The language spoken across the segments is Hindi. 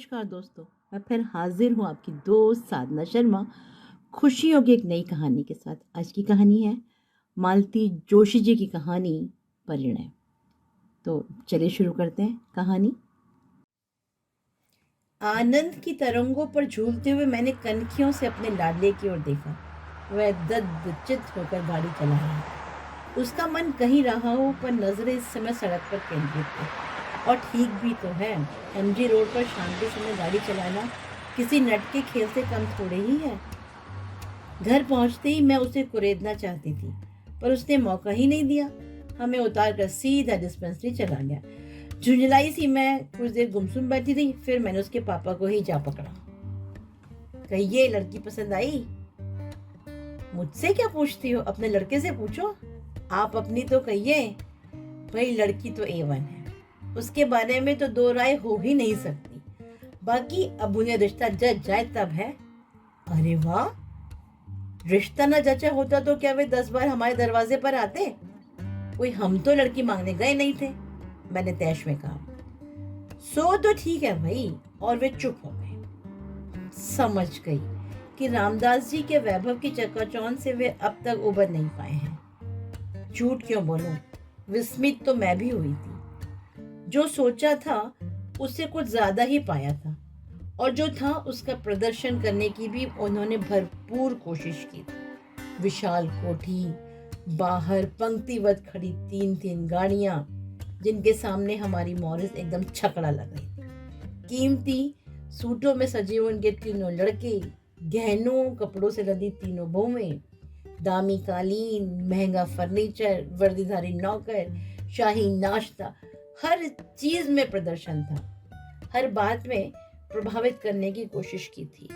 नमस्कार दोस्तों, मैं फिर हाजिर हूँ आपकी दोस्त साधना शर्मा खुशियों की एक नई कहानी के साथ। आज की कहानी है मालती जोशी जी की कहानी परिणय। तो चलिए शुरू करते हैं कहानी। आनंद की तरंगों पर झूलते हुए मैंने कनखियों से अपने लाडले की ओर देखा। वह दद्दचित होकर गाड़ी चला रहा था। उसका मन कहीं रहा हो, पर नजरें इस समय सड़क पर केंद्रित थी। और ठीक भी तो है, एमजी रोड पर शांति समय गाड़ी चलाना किसी नट के खेल से कम थोड़े ही है। घर पहुंचते ही मैं उसे कुरेदना चाहती थी, पर उसने मौका ही नहीं दिया। हमें उतार कर सीधा डिस्पेंसरी चला गया। झुंझलाई सी मैं कुछ देर गुमसुम बैठी रही, फिर मैंने उसके पापा को ही जा पकड़ा। कहिए, लड़की पसंद आई? मुझसे क्या पूछती हो, अपने लड़के से पूछो। आप अपनी तो कहिए। भाई, लड़की तो A1 है, उसके बारे में तो दो राय हो ही नहीं सकती। बाकी अब उन्हें रिश्ता जच जाए तब है। अरे वाह, रिश्ता ना जचा होता तो क्या वे 10 बार हमारे दरवाजे पर आते? कोई हम तो लड़की मांगने गए नहीं थे, मैंने तैश में कहा। सो तो ठीक है भाई। और वे चुप हो गए। समझ गई कि रामदास जी के वैभव की चकाचौंध से वे अब तक उबर नहीं पाए हैं। झूठ क्यों बोलूं, विस्मित तो मैं भी हुई थी। जो सोचा था उससे कुछ ज्यादा ही पाया था, और जो था उसका प्रदर्शन करने की भी उन्होंने भरपूर कोशिश की थी। विशाल कोठी, बाहर पंक्तिवत खड़ी 3-3 गाड़ियां, जिनके सामने हमारी मॉरिस एकदम छकड़ा लग रही थी। कीमती सूटों में सजे उनके तीनों लड़के, गहनों कपड़ों से लदी तीनों बहुएं, दामी कालीन, महंगा फर्नीचर, वर्दीधारी नौकर, शाही नाश्ता, हर चीज में प्रदर्शन था। हर बात में प्रभावित करने की कोशिश की थी।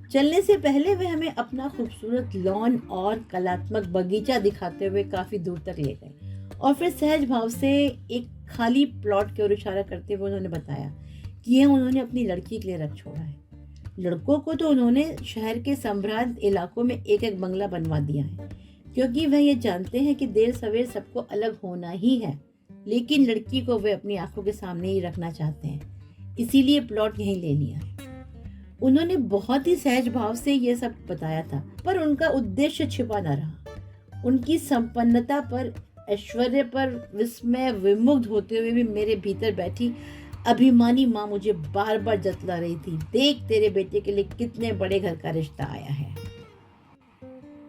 चलने से पहले वे हमें अपना खूबसूरत लॉन और कलात्मक बगीचा दिखाते हुए काफी दूर तक ले गए, और फिर सहज भाव से एक खाली प्लॉट की ओर इशारा करते हुए उन्होंने बताया कि यह उन्होंने अपनी लड़की के लिए रख छोड़ा है। लड़कों को तो उन्होंने शहर के संभ्रांत इलाकों में एक एक बंगला बनवा दिया है, क्योंकि वह ये जानते हैं कि देर सवेर सबको अलग होना ही है। लेकिन लड़की को वे अपनी आंखों के सामने ही रखना चाहते हैं, इसीलिए प्लॉट यहीं ले लिया है। उन्होंने बहुत ही सहज भाव से यह सब बताया था, पर उनका उद्देश्य छिपा न रहा। उनकी संपन्नता पर, ऐश्वर्य पर विस्मय विमुग्ध होते हुए भी मेरे भीतर बैठी अभिमानी माँ मुझे बार बार जतला रही थी, देख तेरे बेटे के लिए कितने बड़े घर का रिश्ता आया है।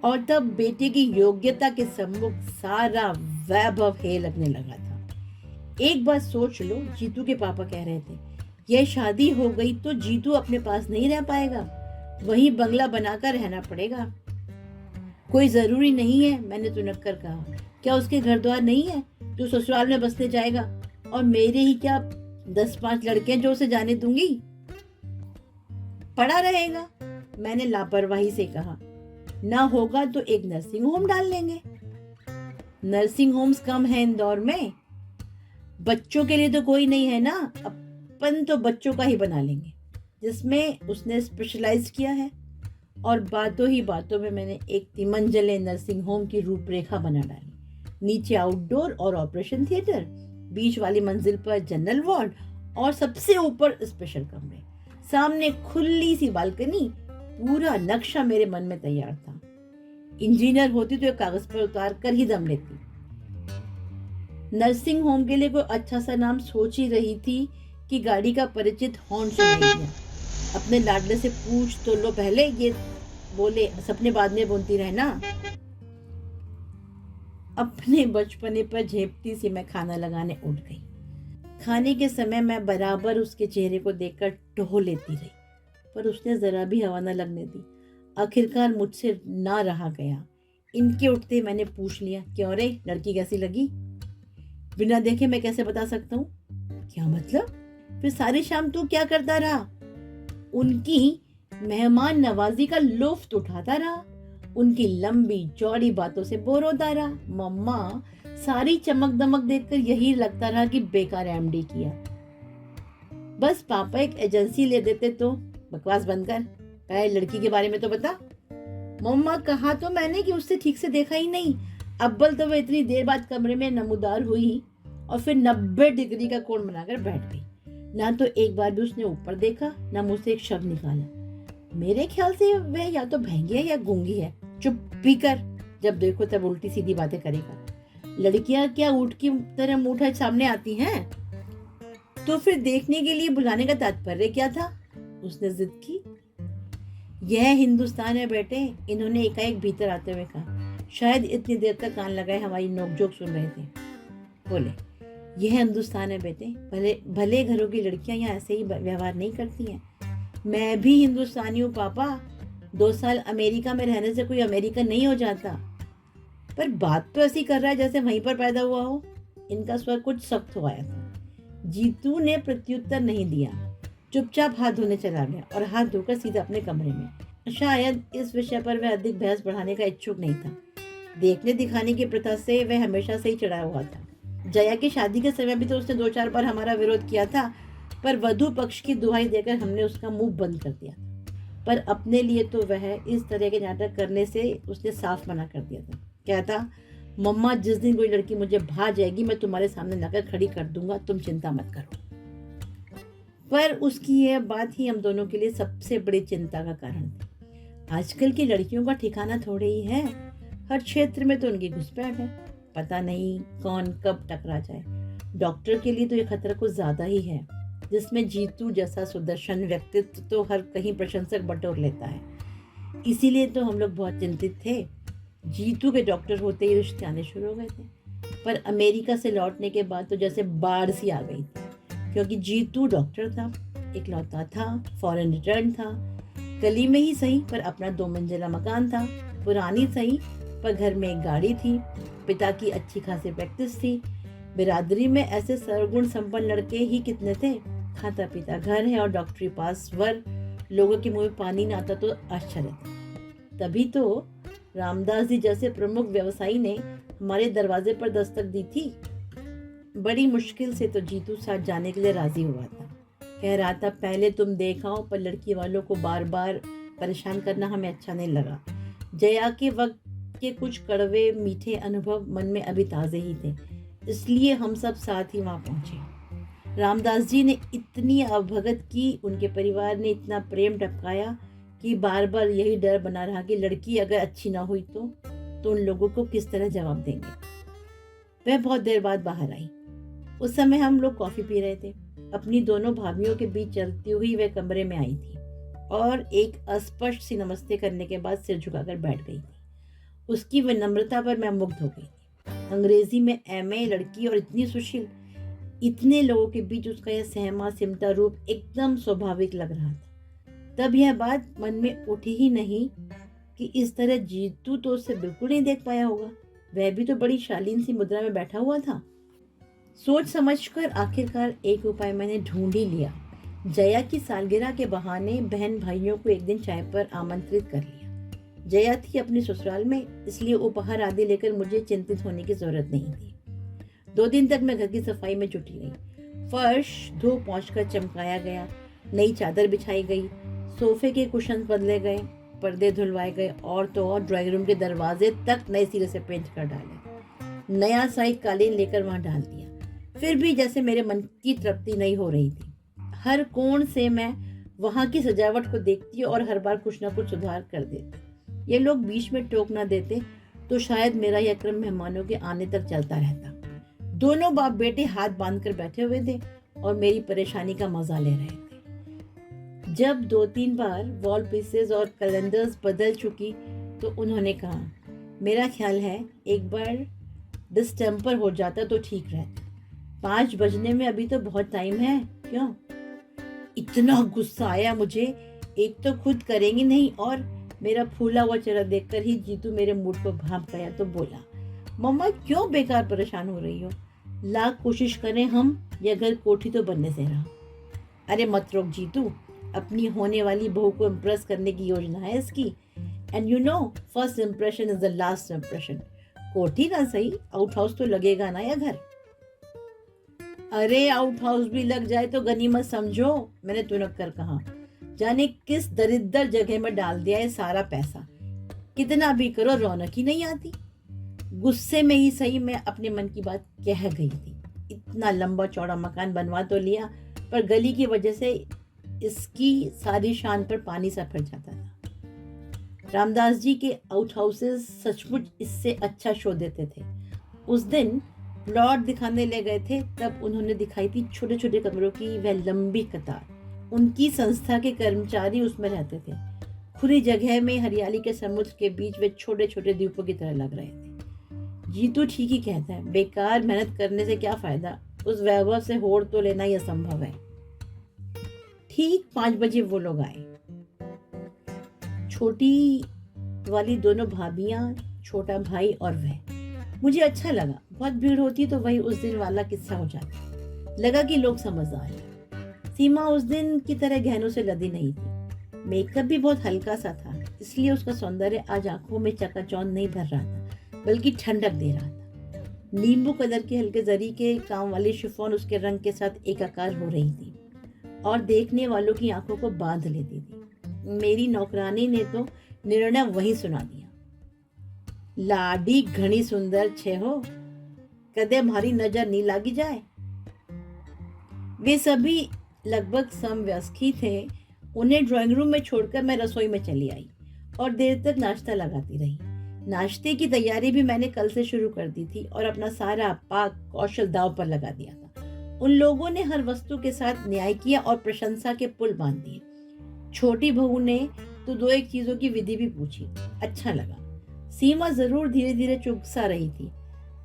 और तब बेटे की योग्यता के सम्मुख सारा वैभव हे लगने लगा था। एक बात सोच लो, जीतू के पापा कह रहे थे, यह शादी हो गई तो जीतू अपने पास नहीं रह पाएगा, वही बंगला बनाकर रहना पड़ेगा। कोई जरूरी नहीं है, मैंने तुनक कर कहा। क्या उसके घर द्वार नहीं है जो ससुराल में बसने जाएगा? और मेरे ही क्या 10-5 लड़के जो उसे जाने दूंगी? पड़ा रहेगा, मैंने लापरवाही से कहा। ना होगा तो एक नर्सिंग होम डाल लेंगे। नर्सिंग होम्स कम है इंदौर में। बच्चों के लिए तो कोई नहीं है ना, अपन तो बच्चों का ही बना लेंगे, जिसमें उसने स्पेशलाइज किया है। और बातों ही बातों में मैंने एक तिमंजले नर्सिंग होम की रूपरेखा बना डाली। नीचे आउटडोर और ऑपरेशन थिएटर, बीच वाली मंजिल पर जनरल वार्ड, और सबसे ऊपर स्पेशल कमरे, सामने खुली सी बालकनी। पूरा नक्शा मेरे मन में तैयार था। इंजीनियर होती तो कागज पर उतार कर ही दम लेती। नर्सिंग होम के लिए कोई अच्छा सा नाम सोच ही रही थी कि गाड़ी का परिचित हॉर्न सुनाई दिया। अपने लाडले से पूछ तो लो पहले, ये बोले सपने बाद में बुनती रहना। अपने बचपने पर झेपती सी मैं खाना लगाने उठ गई। खाने के समय मैं बराबर उसके चेहरे को देखकर टोह लेती रही, पर उसने जरा भी हवा न लगने दी। आखिरकार मुझसे ना रहा गया। इनके उठते मैंने पूछ लिया, क्यों रे, लड़की कैसी लगी? बिना देखे मैं कैसे बता सकता हूँ? क्या मतलब? फिर सारी शाम तू क्या करता रहा? उनकी मेहमान नवाजी का लुत्फ उठाता रहा, उनकी लंबी चौड़ी बातों से बोर होता रहा। मम्मा, सारी चमक दमक देखकर यही लगता रहा कि बेकार एमडी किया। बस पापा एक एजेंसी ले देते तो। बकवास बंद कर, पहले लड़की के बारे में तो बता। मम्मा, कहा तो मैंने कि उससे ठीक से देखा ही नहीं। अव्वल तो वह इतनी देर बाद कमरे में नमूदार हुई और फिर 90 डिग्री का कोण बनाकर बैठ गई। ना तो एक बार भी उसने ऊपर देखा, ना मुझसे एक शब्द निकाला। मेरे ख्याल से वह या तो बहंगी है या गूंगी है। चुप भी कर, जब देखो तब उल्टी सीधी बातें करेगा। लड़कियां क्या ऊँट की तरह मुंह उठाए सामने आती हैं? तो फिर देखने के लिए बुलाने का तात्पर्य क्या था? उसने जिद की। यह हिंदुस्तान है बेटे, इन्होंने एकाएक भीतर आते हुए कहा। शायद इतनी देर तक कान लगाए हमारी नोकझोंक सुन रहे थे। बोले, यह हिंदुस्तान है बेटे, भले भले घरों की लड़कियां यहाँ ऐसे ही व्यवहार नहीं करती हैं। मैं भी हिंदुस्तानी हूँ पापा। 2 साल अमेरिका में रहने से कोई अमेरिकन नहीं हो जाता। पर बात तो ऐसी कर रहा है जैसे वहीं पर पैदा हुआ हो। इनका स्वर कुछ सख्त हो आया था। जीतू ने प्रत्युत्तर नहीं दिया, चुपचाप हाथ धोने चला गया और हाथ धोकर सीधा अपने कमरे में। शायद इस विषय पर वह अधिक बहस बढ़ाने का इच्छुक नहीं था। देखने दिखाने की प्रथा से वह हमेशा से ही चिढ़ा हुआ था। जया की शादी के समय भी तो उसने 2-4 बार हमारा विरोध किया था, पर वधू पक्ष की दुहाई देकर हमने उसका मुंह बंद कर दिया। पर अपने लिए तो वह इस तरह के नाटक करने से उसने साफ मना कर दिया था। कहता, मम्मा जिस दिन कोई लड़की मुझे भा जाएगी मैं तुम्हारे सामने लाकर खड़ी कर दूंगा, तुम चिंता मत करो। पर उसकी यह बात ही हम दोनों के लिए सबसे बड़ी चिंता का कारण थी। आजकल की लड़कियों का ठिकाना थोड़े ही है। हर क्षेत्र में तो उनकी घुसपैठ है। पता नहीं कौन कब टकरा जाए। डॉक्टर के लिए तो यह खतरा कुछ ज्यादा ही है, जिसमें जीतू जैसा सुदर्शन व्यक्तित्व तो हर कहीं प्रशंसक बटोर लेता है। इसीलिए तो हम लोग बहुत चिंतित थे। जीतू के डॉक्टर होते ही रिश्ते आने शुरू हो गए थे। पर अमेरिका से लौटने के बाद तो जैसे बाढ़ सी आ गई थी, क्योंकि जीतू डॉक्टर था, इकलौता था, फॉरेन रिटर्न था। गली में ही सही पर अपना 2 मंजिला मकान था। पुरानी सही पर घर में एक गाड़ी थी। पिता की अच्छी खासी प्रैक्टिस थी। बिरादरी में ऐसे सर्वगुण संपन्न लड़के ही कितने थे। खाता पीता घर है और डॉक्टरी पास वर्ग। लोगों के मुंह में पानी ना आता तो आश्चर्य था। तभी तो रामदास जी जैसे प्रमुख व्यवसायी ने हमारे दरवाजे पर दस्तक दी थी। बड़ी मुश्किल से तो जीतू साथ जाने के लिए राजी हुआ था। कह रहा था, पहले तुम देखाओ, पर लड़की वालों को बार बार परेशान करना हमें अच्छा नहीं लगा। जया के वक्त के कुछ कड़वे मीठे अनुभव मन में अभी ताजे ही थे, इसलिए हम सब साथ ही वहां पहुंचे। रामदास जी ने इतनी अवभगत की, उनके परिवार ने इतना प्रेम टपकाया कि बार बार यही डर बना रहा कि लड़की अगर अच्छी ना हुई तो उन लोगों को किस तरह जवाब देंगे। वह बहुत देर बाद बाहर आई। उस समय हम लोग कॉफी पी रहे थे। अपनी दोनों भाभियों के बीच चलती हुई वह कमरे में आई थी और एक अस्पष्ट सी नमस्ते करने के बाद सिर झुकाकर बैठ गई थी। उसकी विनम्रता पर मैं मुग्ध हो गई थी। अंग्रेजी में एमए लड़की और इतनी सुशील। इतने लोगों के बीच उसका यह सहमा सिमटा रूप एकदम स्वाभाविक लग रहा था। तब यह बात मन में उठी ही नहीं कि इस तरह जीतू तो उसे बिल्कुल नहीं देख पाया होगा। वह भी तो बड़ी शालीन सी मुद्रा में बैठा हुआ था। सोच समझकर आखिरकार एक उपाय मैंने ढूंढ ही लिया। जया की सालगिरह के बहाने बहन भाइयों को एक दिन चाय पर आमंत्रित कर लिया। जया थी अपने ससुराल में, इसलिए उपहार आदि लेकर मुझे चिंतित होने की जरूरत नहीं थी। 2 दिन तक मैं घर की सफाई में जुटी रही। फर्श धो पोंछ कर चमकाया गया, नई चादर बिछाई गई, सोफे के कुशन बदले गए, पर्दे धुलवाए गए और तो और ड्राइंग रूम के दरवाजे तक नए सिरे से पेंट कर डाले। नया साई कालीन लेकर वहां डाल दिया। फिर भी जैसे मेरे मन की तृप्ति नहीं हो रही थी। हर कोण से मैं वहां की सजावट को देखती और हर बार कुछ ना कुछ सुधार कर देती। ये लोग बीच में टोक ना देते तो शायद मेरा यह क्रम मेहमानों के आने तक चलता रहता। दोनों बाप बेटे हाथ बांधकर बैठे हुए थे और मेरी परेशानी का मजा ले रहे थे। जब 2-3 बार वॉल पीसेस और कैलेंडर्स बदल चुकी तो उन्होंने कहा, मेरा ख्याल है एक बार डिस्टेम्पर हो जाता तो ठीक रहता। 5 बजने में अभी तो बहुत टाइम है, क्यों? इतना गुस्सा आया मुझे। एक तो खुद करेंगी नहीं और मेरा फूला हुआ चेहरा देखकर ही जीतू मेरे मूड को भांप गया तो बोला, मम्मा क्यों बेकार परेशान हो रही हो? लाख कोशिश करें हम, यह घर कोठी तो बनने से रहा। अरे मत रोक जीतू, अपनी होने वाली बहू को इम्प्रेस करने की योजना है इसकी। And you know, first impression is the last impression. कोठी ना सही, आउट हाउस तो लगेगा ना या घर। अरे आउट हाउस भी लग जाए तो गनीमत समझो, मैंने तुनक कर कहा। जाने किस दरिद्र जगह में डाल दिया है सारा पैसा। कितना भी करो रौनक ही नहीं आती। गुस्से में ही सही मैं अपने मन की बात कह गई थी। इतना लंबा चौड़ा मकान बनवा तो लिया, पर गली की वजह से इसकी सारी शान पर पानी सा फिर जाता था। रामदास जी के आउट हाउसेस सचमुच इससे अच्छा शो देते थे। उस दिन प्लॉट दिखाने ले गए थे, तब उन्होंने दिखाई थी छोटे छोटे कमरों की वह लंबी कतार। उनकी संस्था के कर्मचारी उसमें रहते थे। खुली जगह में हरियाली के समुद्र के बीच वे छोटे छोटे द्वीपों की तरह लग रहे थे। जीतू ठीक ही कहता है, बेकार मेहनत करने से क्या फायदा, उस वैभव से होड़ तो लेना ही असंभव है। ठीक 5 बजे वो लोग आए। छोटी वाली दोनों भाभियां, छोटा भाई और वह। मुझे अच्छा लगा। बहुत भीड़ होती तो वही उस दिन वाला किस्सा हो जाता। लगा कि लोग समझदार हैं। सीमा उस दिन की तरह गहनों से लदी नहीं थी। मेकअप भी बहुत हल्का सा था, इसलिए उसका सौंदर्य आज आंखों में चकाचौंध नहीं भर रहा था, बल्कि ठंडक दे रहा था। नींबू कलर के हल्के जरी के काम वाली शिफॉन उसके रंग के साथ एकाकार हो रही थी और देखने वालों की आंखों को बांध लेती थी। मेरी नौकरानी ने तो निर्णय वही सुना दिया। लाडी घनी सुंदर छे हो, कदे हमारी नजर नहीं लागी जाए। वे सभी लगभग समवयस्क ही थे। उन्हें ड्राइंग रूम में छोड़कर मैं रसोई में चली आई और देर तक नाश्ता लगाती रही। नाश्ते की तैयारी भी मैंने कल से शुरू कर दी थी और अपना सारा पाक कौशल दांव पर लगा दिया था। उन लोगों ने हर वस्तु के साथ न्याय किया और प्रशंसा के पुल बांध दिए। छोटी बहू ने तो 2-1 चीजों की विधि भी पूछी। अच्छा लगा। सीमा जरूर धीरे धीरे चुप सा रही थी,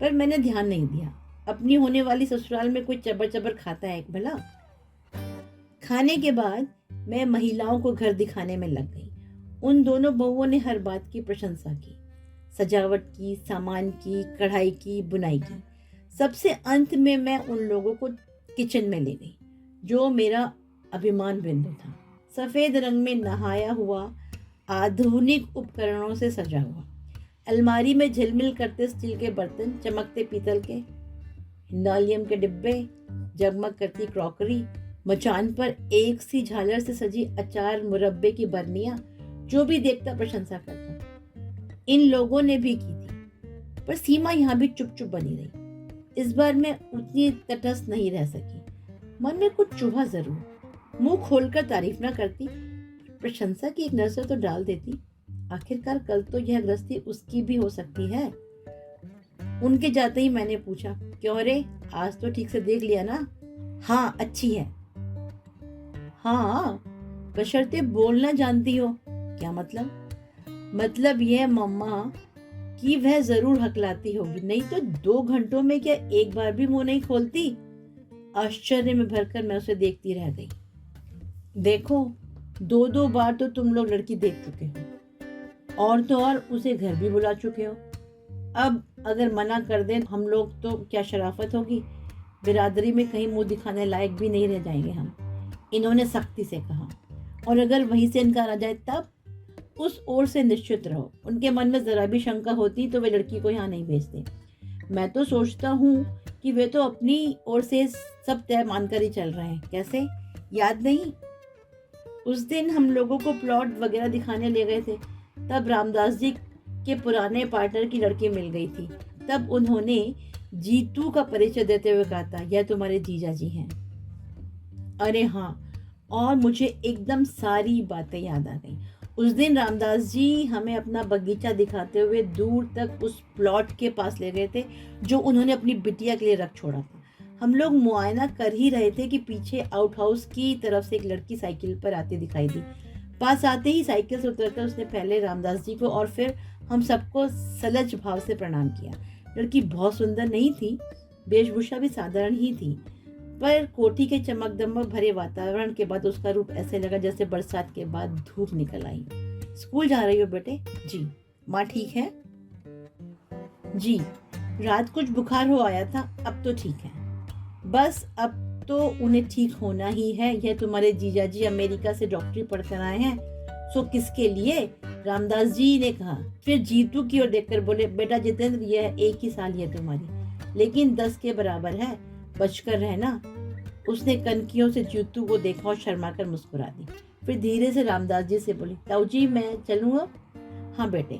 पर मैंने ध्यान नहीं दिया। अपनी होने वाली ससुराल में कोई चबर चबर खाता है भला। खाने के बाद मैं महिलाओं को घर दिखाने में लग गई। उन दोनों बहुओं ने हर बात की प्रशंसा की, सजावट की, सामान की, कढ़ाई की, बुनाई की। सबसे अंत में मैं उन लोगों को किचन में ले गई, जो मेरा अभिमान बिंदु था। सफेद रंग में नहाया हुआ, आधुनिक उपकरणों से सजा हुआ। अलमारी में झिलमिल करते स्टील के बर्तन, चमकते पीतल के, हिंडोलियम के डिब्बे, जगमग करती क्रॉकरी, मचान पर एक सी झालर से सजी अचार मुरब्बे की बरनियां। जो भी देखता प्रशंसा करता। इन लोगों ने भी की थी, पर सीमा यहाँ भी चुप चुप बनी रही। इस बार मैं उतनी तटस्थ नहीं रह सकी। मन में कुछ चुभा जरूर। मुंह खोलकर तारीफ ना करती, प्रशंसा की एक नजर तो डाल देती। आखिरकार कल तो यह गृहस्थी उसकी भी हो सकती है। उनके जाते ही मैंने पूछा, क्यों रे, आज तो ठीक से देख लिया ना? हाँ, अच्छी है। हाँ, बशर्ते बोलना जानती हो। क्या मतलब? मतलब यह मम्मा कि वह जरूर हकलाती होगी, नहीं तो 2 घंटों में क्या एक बार भी मुंह नहीं खोलती। आश्चर्य में भरकर मैं उसे देखती रह गई। देखो, 2-2 बार तो तुम लोग लड़की देख चुके हो, और तो और उसे घर भी बुला चुके हो। अब अगर मना कर दें हम लोग तो क्या शराफत होगी। बिरादरी में कहीं मुंह दिखाने लायक भी नहीं रह जाएंगे हम, इन्होंने सख्ती से कहा। और अगर वहीं से इनकार आ जाए तब? उस ओर से निश्चित रहो, उनके मन में जरा भी शंका होती तो वे लड़की को यहाँ नहीं भेजते। मैं तो सोचता हूँ कि वे तो अपनी ओर से सब तय मानकर ही चल रहे हैं। कैसे, याद नहीं? उस दिन हम लोगों को प्लॉट वगैरह दिखाने ले गए थे, तब रामदास जी के पुराने पार्टनर की लड़की मिल गई थी। तब उन्होंने जीतू का परिचय देते हुए कहा था, यह तुम्हारे जीजा जी हैं। अरे हाँ, और मुझे एकदम सारी बातें याद आ गई। उस दिन रामदास जी हमें अपना बगीचा दिखाते हुए दूर तक उस प्लॉट के पास ले गए थे, जो उन्होंने अपनी बिटिया के लिए रख छोड़ा था। हम लोग मुआयना कर ही रहे थे कि पीछे आउट हाउस की तरफ से एक लड़की साइकिल पर आती दिखाई दी। पास आते ही साइकिल से उतरकर उसने पहले रामदास जी को और फिर हम सबको सलज भाव से प्रणाम किया। लड़की बहुत सुंदर नहीं थी, वेशभूषा भी साधारण ही थी, पर कोठी के चमक दमक भरे वातावरण के बाद उसका रूप ऐसे लगा जैसे बरसात के बाद धूप निकल आई। स्कूल जा रही हो बेटे? जी। माँ ठीक है? जी, रात कुछ बुखार हो आया था, अब तो ठीक है। बस अब तो उन्हें ठीक होना ही है। यह तुम्हारे जीजा जी अमेरिका से डॉक्टरी पढ़कर आए हैं। सो किसके लिए? रामदास जी ने कहा। फिर जीतू की ओर देखकर बोले, बेटा जितेंद्र, यह 1 ही साल है तुम्हारी, लेकिन 10 के बराबर है, बचकर रहना। उसने कनखियों से जीतू को देखा और शर्माकर मुस्कुरा दी। फिर धीरे से रामदास जी से बोली, ताऊ जी मैं चलूँ अब? हाँ बेटे,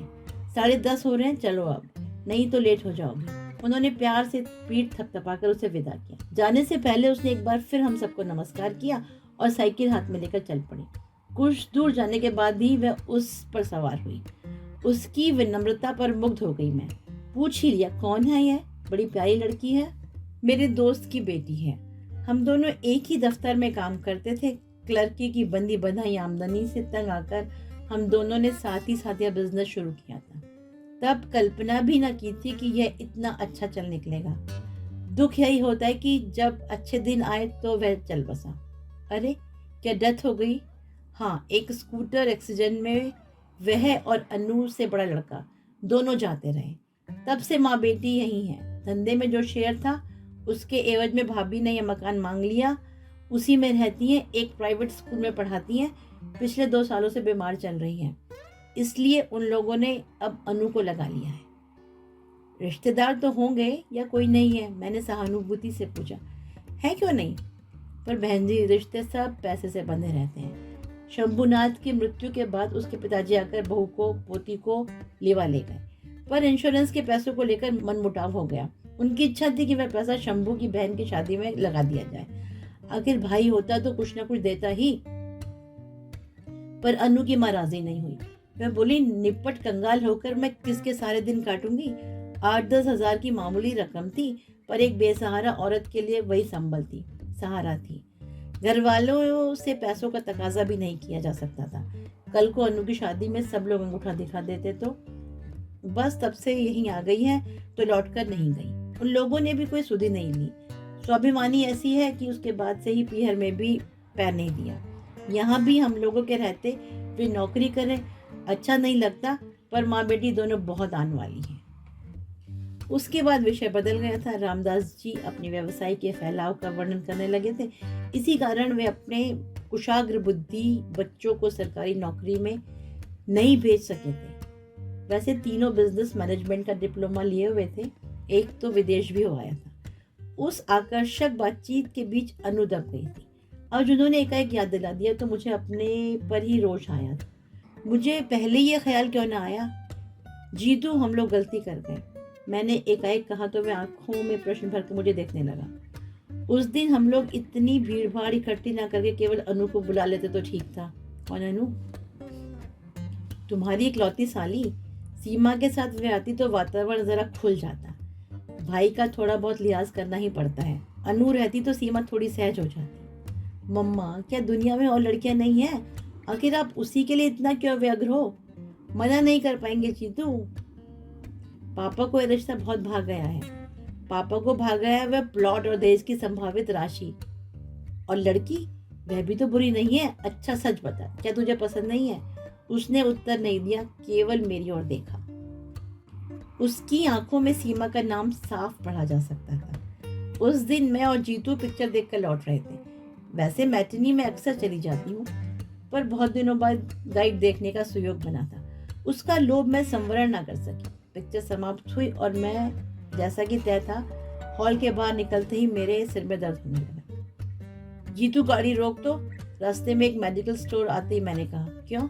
10:30 हो रहे हैं, चलो अब, नहीं तो लेट हो जाओगी। उन्होंने प्यार से पीठ थपथपाकर उसे विदा किया। जाने से पहले उसने एक बार फिर हम सबको नमस्कार किया और साइकिल हाथ में लेकर चल पड़ी। कुछ दूर जाने के बाद ही वह उस पर सवार हुई। उसकी विनम्रता पर मुग्ध हो गई मैं। पूछ ही लिया, कौन है यह? बड़ी प्यारी लड़की है, मेरे दोस्त की बेटी है। हम दोनों एक ही दफ्तर में काम करते थे। क्लर्की की बंदी बंधाई आमदनी से तंग आकर हम दोनों ने साथ ही साथ यह बिजनेस शुरू किया था। तब कल्पना भी न की थी कि यह इतना अच्छा चल निकलेगा। दुख यही होता है कि जब अच्छे दिन आए तो वह चल बसा। अरे, क्या डेथ हो गई? हाँ, एक स्कूटर एक्सीडेंट में वह और अनु से बड़ा लड़का दोनों जाते रहे। तब से माँ बेटी यही है। धंधे में जो शेयर था उसके एवज में भाभी ने यह मकान मांग लिया। उसी में रहती हैं, एक प्राइवेट स्कूल में पढ़ाती हैं। पिछले 2 सालों से बीमार चल रही हैं, इसलिए उन लोगों ने अब अनु को लगा लिया है। रिश्तेदार तो होंगे या कोई नहीं है? मैंने सहानुभूति से पूछा। है क्यों नहीं, पर बहन जी, रिश्ते सब पैसे से बंधे रहते हैं। शंभुनाथ की मृत्यु के बाद उसके पिताजी आकर बहू को पोती को लेवा ले गए, पर इंश्योरेंस के पैसों को लेकर मनमुटाव हो गया। उनकी इच्छा थी कि वह पैसा शंभू की बहन की शादी में लगा दिया जाए। आखिर भाई होता तो कुछ ना कुछ देता ही। पर अनु की मां राजी नहीं हुई। वह बोली, निपट कंगाल होकर मैं किसके सारे दिन काटूंगी। 8-10 हजार की मामूली रकम थी, पर एक बेसहारा औरत के लिए वही संबल थी, सहारा थी। घर वालों से पैसों का तकाजा भी नहीं किया जा सकता था। कल को अनु की शादी में सब लोग अंगूठा दिखा देते तो बस तब से यहीं आ गई है, तो लौट कर नहीं गई। उन लोगों ने भी कोई सुधि नहीं ली। स्वाभिमानी ऐसी है कि उसके बाद से ही पीहर में भी पैर नहीं दिया। यहाँ भी हम लोगों के रहते वे नौकरी करें अच्छा नहीं लगता, पर माँ बेटी दोनों बहुत आने वाली हैं। उसके बाद विषय बदल गया था। रामदास जी अपने व्यवसाय के फैलाव का वर्णन करने लगे थे। इसी कारण वे अपने कुशाग्र बुद्धि बच्चों को सरकारी नौकरी में नहीं भेज सके थे। वैसे तीनों बिजनेस मैनेजमेंट का डिप्लोमा लिए हुए थे, एक तो विदेश भी हो आया था। उस आकर्षक बातचीत के बीच अनु दब गई थी। आज उन्होंने एकाएक याद दिला दिया तो मुझे अपने पर ही रोष आया था। मुझे पहले ये ख्याल क्यों ना आया? जीतू, हम लोग गलती कर गए, मैंने एकाएक कहा तो वह आंखों में प्रश्न भर के मुझे देखने लगा। उस दिन हम लोग इतनी भीड़ भाड़ इकट्ठी ना करके केवल अनु को बुला लेते तो ठीक था। कौन अनु? तुम्हारी इकलौती साली। सीमा के साथ वह आती तो वातावरण जरा खुल जाता। भाई का थोड़ा बहुत लिहाज करना ही पड़ता है। अनु रहती तो सीमा थोड़ी सहज हो जाती। मम्मा, क्या दुनिया में और लड़कियां नहीं है? आखिर आप उसी के लिए इतना क्यों व्यग्र हो? मना नहीं कर पाएंगे जीतू। पापा को यह रिश्ता बहुत भाग गया है। पापा को भाग गया है वह प्लॉट और दहेज की संभावित राशि। और लड़की, वह भी तो बुरी नहीं है। अच्छा सच बता, क्या तुझे पसंद नहीं है? उसने उत्तर नहीं दिया, केवल मेरी ओर देखा। उसकी आंखों में सीमा का नाम साफ पढ़ा जा सकता था। उस दिन मैं और जीतू पिक्चर देखकर लौट रहे थे। वैसे मैटिनी में अक्सर चली जाती हूँ, पर बहुत दिनों बाद गाइड देखने का सुयोग बना था। उसका लोभ मैं संवरण ना कर सकी। पिक्चर समाप्त हुई और मैं, जैसा कि तय था, हॉल के बाहर निकलते ही मेरे सिर में दर्द होने लगा। जीतू, गाड़ी रोक तो। रास्ते में एक मेडिकल स्टोर आते ही मैंने कहा, क्यों?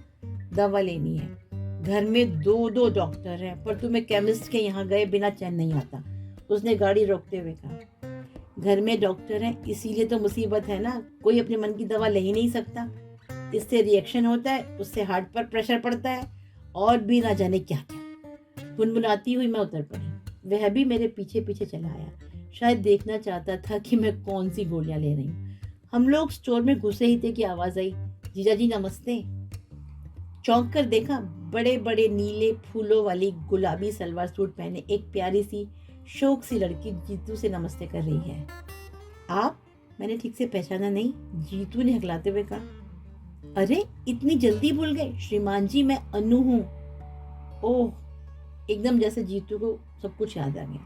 दवा लेनी है। घर में 2 डॉक्टर हैं, पर तुम्हें केमिस्ट के यहाँ गए बिना चैन नहीं आता, उसने गाड़ी रोकते हुए कहा। घर में डॉक्टर हैं इसीलिए तो मुसीबत है ना। कोई अपने मन की दवा ले ही नहीं सकता। इससे रिएक्शन होता है, उससे हार्ट पर प्रेशर पड़ता है, और भी ना जाने क्या क्या। गुनगुनाती हुई मैं उतर पड़ी। वह भी मेरे पीछे पीछे चला आया। शायद देखना चाहता था कि मैं कौन सी गोलियां ले रही हूँ। हम लोग स्टोर में घुसे ही थे कि आवाज आई, जीजा जी नमस्ते। चौंक कर देखा, बड़े बड़े नीले फूलों वाली गुलाबी सलवार सूट पहने एक प्यारी सी शौक सी लड़की जीतू से नमस्ते कर रही है। आप? मैंने ठीक से पहचाना नहीं। जीतू ने हकलाते हुए कहा, अरे इतनी जल्दी भूल गए? श्रीमान जी, मैं अनु हूँ। ओह, एकदम जैसे जीतू को सब कुछ याद आ गया।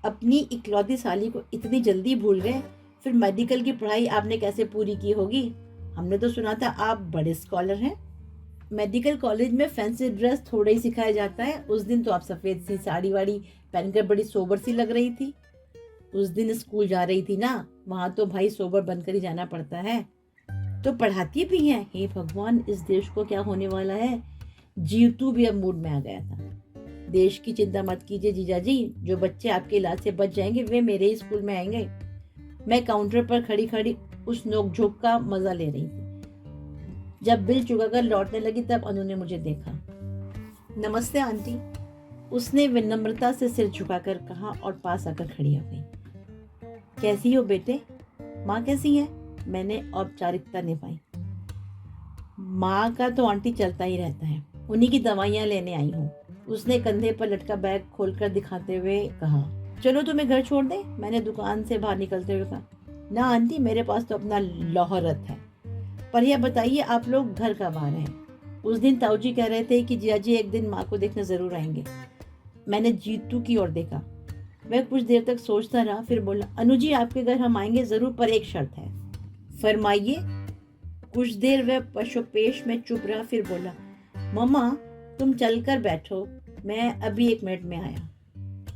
अपनी इकलौती साली को इतनी जल्दी भूल गए? फिर मेडिकल की पढ़ाई आपने कैसे पूरी की होगी? हमने तो सुना था आप बड़े स्कॉलर हैं। मेडिकल कॉलेज में फैंसी ड्रेस थोड़ा ही सिखाया जाता है। उस दिन तो आप सफेद सी साड़ी वाड़ी पहनकर बड़ी सोबर सी लग रही थी। उस दिन स्कूल जा रही थी ना, वहां तो भाई सोबर बनकर ही जाना पड़ता है। तो पढ़ाती भी हैं। हे भगवान, इस देश को क्या होने वाला है। जीतू भी अब मूड में आ गया था। देश की चिंता मत कीजिए जीजाजी, जो बच्चे आपके इलाज से बच जाएंगे वे मेरे ही स्कूल में आएंगे। मैं काउंटर पर खड़ी खड़ी उस नोकझोंक का मजा ले रही थी। जब बिल चुकाकर लौटने लगी तब अनु ने मुझे देखा। नमस्ते आंटी, उसने विनम्रता से सिर झुकाकर कहा और पास आकर खड़ी हो गई। कैसी हो बेटे? माँ कैसी है? मैंने औपचारिकता निभाई। माँ का तो आंटी चलता ही रहता है, उन्हीं की दवाइयाँ लेने आई हूँ, उसने कंधे पर लटका बैग खोलकर दिखाते हुए कहा। चलो तुम्हें घर छोड़ दे, मैंने दुकान से बाहर निकलते हुए कहा। ना आंटी, मेरे पास तो अपना लौहरत है। पर यह बताइए आप लोग घर कब आ रहे हैं? उस दिन ताऊजी कह रहे थे कि जियाजी एक दिन माँ को देखने जरूर आएंगे। मैंने जीतू की ओर देखा। वह कुछ देर तक सोचता रहा, फिर बोला, अनु जी आपके घर हम आएंगे जरूर, पर एक शर्त है। फरमाइए। कुछ देर वह पशुपेश में चुप रहा, फिर बोला, मम्मा तुम चलकर बैठो, मैं अभी 1 मिनट में आया।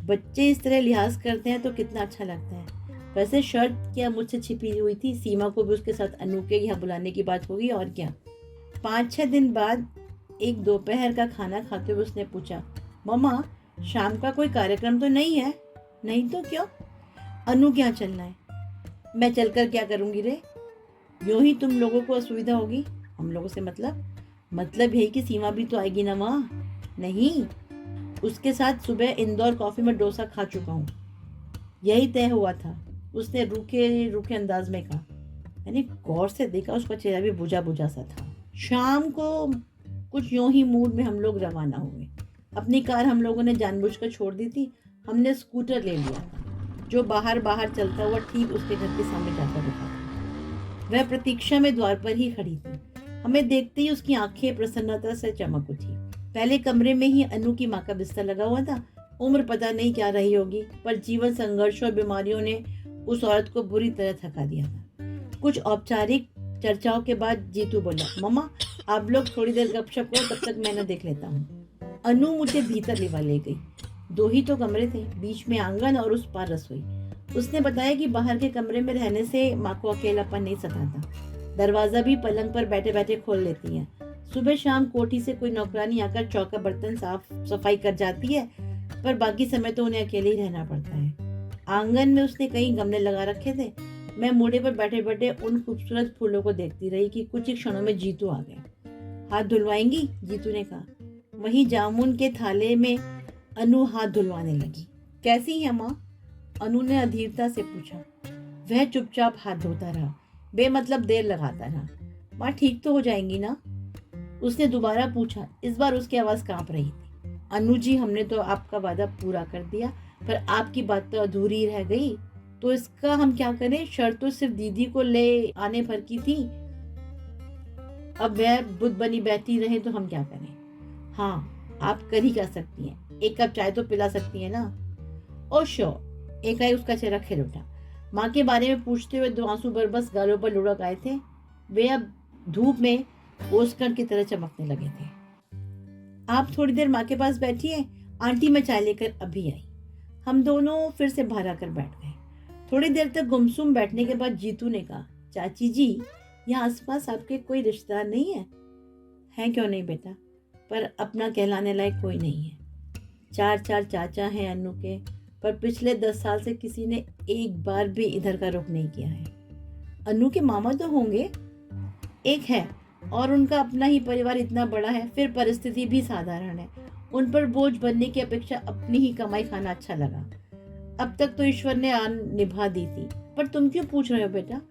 बच्चे इस तरह लिहाज करते हैं तो कितना अच्छा लगता है। वैसे शर्त क्या मुझसे छिपी हुई थी, सीमा को भी उसके साथ अनु के यहाँ बुलाने की बात होगी और क्या। 5-6 दिन बाद एक दोपहर का खाना खाते हुए उसने पूछा, मम्मा शाम का कोई कार्यक्रम तो नहीं है? नहीं तो क्यों? अनु क्या चलना है? मैं चलकर क्या करूंगी रे? यूं ही तुम लोगों को असुविधा होगी। हम लोगों से मतलब है कि सीमा भी तो आएगी ना माँ। नहीं, उसके साथ सुबह इंदौर कॉफी में डोसा खा चुका हूँ, यही तय हुआ था, उसने रूखे रूखे अंदाज में कहा। मैंने गौर से देखा, उसका चेहरा भी बुझा बुझा सा था। शाम को कुछ यूं ही मूड में हम लोग रवाना हुए। अपनी कार हम लोगों ने जानबूझकर छोड़ दी थी। हमने स्कूटर ले लिया जो बाहर चलता हुआ ठीक उसके घर के सामने जाकर रुका था। वह प्रतीक्षा में द्वार पर ही खड़ी थी। हमें देखते ही उसकी आंखें प्रसन्नता से चमक उठी। पहले कमरे में ही अनु की माँ का बिस्तर लगा हुआ था। उम्र पता नहीं क्या रही होगी, पर जीवन संघर्ष और बीमारियों ने उस औरत को बुरी तरह थका दिया था। कुछ औपचारिक चर्चाओं के बाद जीतू बोला, मम्मा आप लोग थोड़ी देर गपशप करो, तब तक मैं न देख लेता हूँ। अनु मुझे भीतर लिवा ले गई। 2 ही तो कमरे थे, बीच में आंगन और उस पार रसोई। उसने बताया कि बाहर के कमरे में रहने से माँ को अकेलापन नहीं सताता। दरवाजा भी पलंग पर बैठे बैठे खोल लेती है। सुबह शाम कोठी से कोई नौकरानी आकर चौका बर्तन साफ सफाई कर जाती है, पर बाकी समय तो उन्हें अकेले ही रहना पड़ता है। आंगन में उसने कई गमले लगा रखे थे। मैं मोड़े पर बैठे बैठे उन खूबसूरत फूलों को देखती रही कि कुछ ही क्षणों में जीतू आ गया। हाथ धुलवाएंगी? जीतू ने कहा। वहीं जामुन के थाले में अनु हाथ धुलवाने लगी। कैसी है माँ? अनु ने अधीरता से पूछा। वह चुपचाप हाथ धोता रहा, बेमतलब देर लगाता रहा। माँ ठीक तो हो जाएंगी ना? उसने दोबारा पूछा। इस बार उसकी आवाज कांप रही थी। अनु जी हमने तो आपका वादा पूरा कर दिया, पर आपकी बात तो अधूरी रह गई। तो इसका हम क्या करें? शर्त तो सिर्फ दीदी को ले आने भर की थी, अब वह बुद्ध बनी बैठी रहे तो हम क्या करें? हाँ आप कर ही क्या सकती हैं, 1 कप चाय तो पिला सकती है ना। ओ श्योर। एकाएक उसका चेहरा खिल उठा। माँ के बारे में पूछते हुए 2 आंसू बरबस गालों पर लुढ़क आए थे। वे अब धूप में ओसकन की तरह चमकने लगे थे। आप थोड़ी देर माँ के पास बैठिए, आंटी मैं चाय लेकर अभी आई। हम दोनों फिर से बाहर आकर बैठ गए। थोड़ी देर तक गुमसुम बैठने के बाद जीतू ने कहा, चाची जी यहाँ आसपास आपके कोई रिश्तेदार नहीं है? हैं क्यों नहीं बेटा, पर अपना कहलाने लायक कोई नहीं है। 4 चाचा हैं अनु के, पर पिछले 10 साल से किसी ने एक बार भी इधर का रुख नहीं किया है। अनु के मामा तो होंगे? एक है, और उनका अपना ही परिवार इतना बड़ा है, फिर परिस्थिति भी साधारण है। उन पर बोझ बनने की अपेक्षा अपनी ही कमाई खाना अच्छा लगा। अब तक तो ईश्वर ने आन निभा दी थी। पर तुम क्यों पूछ रहे हो बेटा?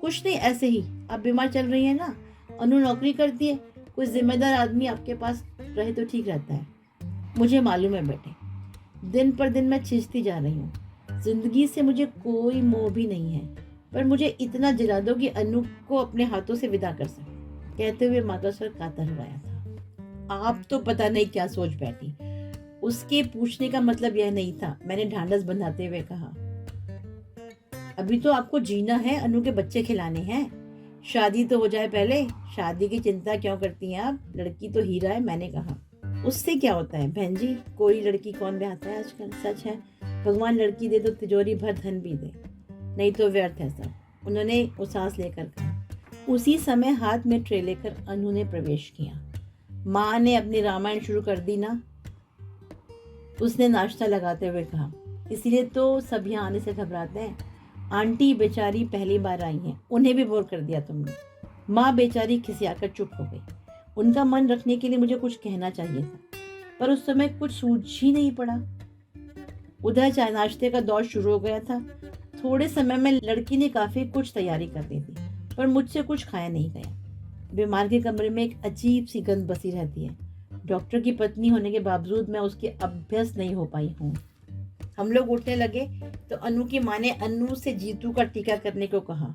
कुछ नहीं, ऐसे ही। आप बीमार चल रही है ना? अनु नौकरी करती है, कोई जिम्मेदार आदमी आपके पास रहे तो ठीक रहता है। मुझे मालूम है बेटे, दिन पर दिन मैं खिंचती जा रही हूँ। जिंदगी से मुझे कोई मोह भी नहीं है, पर मुझे इतना जिला दो कि अनु को अपने हाथों से विदा कर सके। कहते हुए माँ का स्वर कातर हो गया था। आप तो पता नहीं क्या सोच बैठी। उसके पूछने का मतलब यह नहीं था, मैंने ढांढस बंधाते हुए कहा। अभी तो आपको जीना है, अनु के बच्चे खिलाने हैं। शादी तो हो जाए पहले। शादी की चिंता क्यों करती हैं आप? लड़की तो हीरा है, मैंने कहा। उससे क्या होता है बहन जी, कोई लड़की कौन ब्याहता है आजकल। सच है, भगवान लड़की दे तो तिजोरी भर धन भी दे, नहीं तो व्यर्थ है सब। उन्होंने उसास लेकर कहा। उसी समय हाथ में ट्रे लेकर अनु ने प्रवेश किया। माँ ने अपनी रामायण शुरू कर दी ना? उसने नाश्ता लगाते हुए कहा। इसीलिए तो सब यहाँ आने से घबराते हैं। आंटी बेचारी पहली बार आई हैं, उन्हें भी बोर कर दिया तुमने। माँ बेचारी खिसियाकर चुप हो गई। उनका मन रखने के लिए मुझे कुछ कहना चाहिए था, पर उस समय कुछ सूझ ही नहीं पड़ा। उधर चाय नाश्ते का दौर शुरू हो गया था। थोड़े समय में लड़की ने काफी कुछ तैयारी कर दी थी, पर मुझसे कुछ खाया नहीं गया। बीमार के कमरे में एक अजीब सी गंध बसी रहती है। डॉक्टर की पत्नी होने के बावजूद मैं उसके अभ्यस्त नहीं हो पाई हूँ। हम लोग उठने लगे तो अनु की माँ ने अनु से जीतू का टीका करने को कहा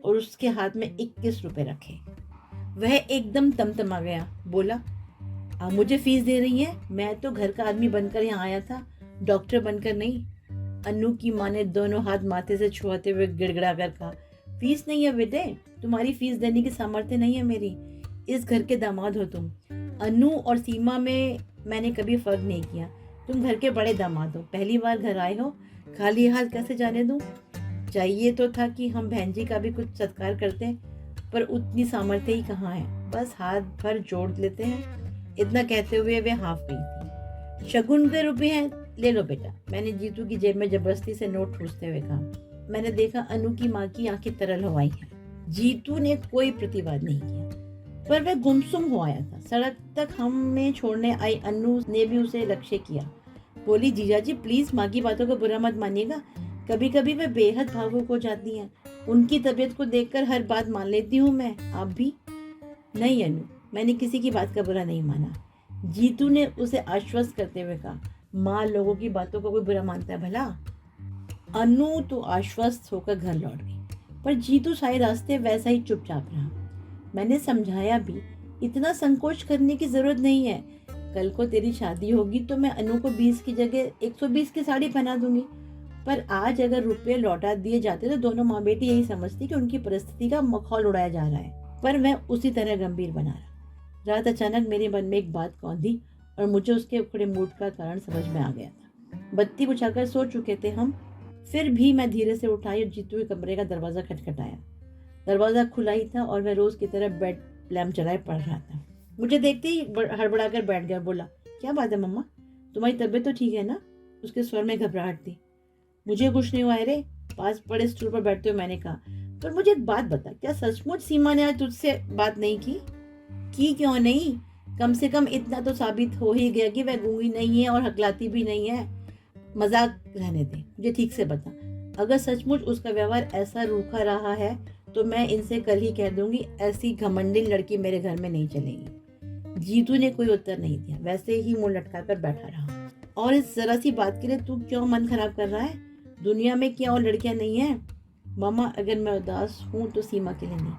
और उसके हाथ में 21 रुपए रखे। वह एकदम तमतमा गया, बोला, आप मुझे फीस दे रही है? मैं तो घर का आदमी बनकर यहाँ आया था, डॉक्टर बनकर नहीं। अनु की माँ ने दोनों हाथ माथे से छुआते हुए गिड़गिड़ा कर कहा, फीस नहीं है बेटे, तुम्हारी फीस देने की सामर्थ्य नहीं है मेरी। इस घर के दामाद हो तुम। अनु और सीमा में मैंने कभी फर्क नहीं किया। तुम घर के बड़े दामाद हो, पहली बार घर आए हो, खाली हाथ कैसे जाने दूं? चाहिए तो था कि हम बहन जी का भी कुछ सत्कार करते, पर उतनी सामर्थ्य ही कहाँ है, बस हाथ भर जोड़ लेते हैं। इतना कहते हुए वे हाफ गई थी। शगुन के रुपए हैं, ले लो बेटा, मैंने जीतू की जेब में जबरदस्ती से नोट ठूसते हुए कहा। मैंने देखा अनु की माँ की आंखें तरल हो आई हैं। जीतू ने कोई प्रतिवाद नहीं किया, पर वह गुमसुम हो आया था। सड़क तक हमें छोड़ने आई अनु ने भी उसे लक्ष्य किया। बोली, जीजा जी प्लीज माँ की बातों को बुरा मत मानिएगा, कभी कभी वे बेहद भावुक हो जाती हैं। उनकी तबीयत को देखकर हर बात मान लेती हूँ मैं, आप भी। नहीं अनु, मैंने किसी की बात का बुरा नहीं माना, जीतू ने उसे आश्वस्त करते हुए कहा। माँ लोगों की बातों को कोई बुरा मानता है भला? अनु तो आश्वस्त होकर घर लौट गई, पर जीतू सारे रास्ते वैसा ही चुपचाप रहा। मैंने समझाया भी, इतना संकोच करने की जरूरत नहीं है। कल को तेरी शादी होगी तो मैं अनु को 20 की जगह 120 की साड़ी पहना दूंगी। पर आज अगर रुपए लौटा दिए जाते तो दोनों माँ बेटी यही समझती कि उनकी परिस्थिति का मखौल उड़ाया जा रहा है, पर वह उसी तरह गंभीर बना रहा। रात अचानक मेरे मन में एक बात कौंधी और मुझे उसके उखड़े मूड का कारण समझ में आ गया था। बत्ती बुझाकर सो चुके थे हम, फिर भी मैं धीरे से उठाई और जीतू के कमरे का दरवाजा खटखटाया। दरवाजा खुला ही था और वह रोज की तरह बेड लैम्प जलाए पड़ रहा था। मुझे देखते ही हड़बड़ाकर बैठ गया। बोला, क्या बात है मम्मा, तुम्हारी तबीयत तो ठीक है ना? उसके स्वर में घबराहट थी। मुझे कुछ नहीं हुआ है रे, पास पड़े स्टूल पर बैठते हुए मैंने कहा। पर मुझे एक बात बता, क्या सचमुच सीमा ने आज तुझसे बात नहीं की? क्यों नहीं? कम से कम इतना तो साबित हो ही गया कि वह गूंगी नहीं है और हकलाती भी नहीं है। मजाक रहने दे, मुझे ठीक से बता, अगर सचमुच उसका व्यवहार ऐसा रूखा रहा है तो मैं इनसे कल ही कह दूंगी, ऐसी घमंडी लड़की मेरे घर में नहीं चलेगी। जीतू ने कोई उत्तर नहीं दिया, वैसे ही मुंह लटका कर बैठा रहा। और इस जरा सी बात के लिए तू क्यों मन खराब कर रहा है? दुनिया में क्या और लड़कियां नहीं है? मामा, अगर मैं उदास हूँ तो सीमा के लिए नहीं,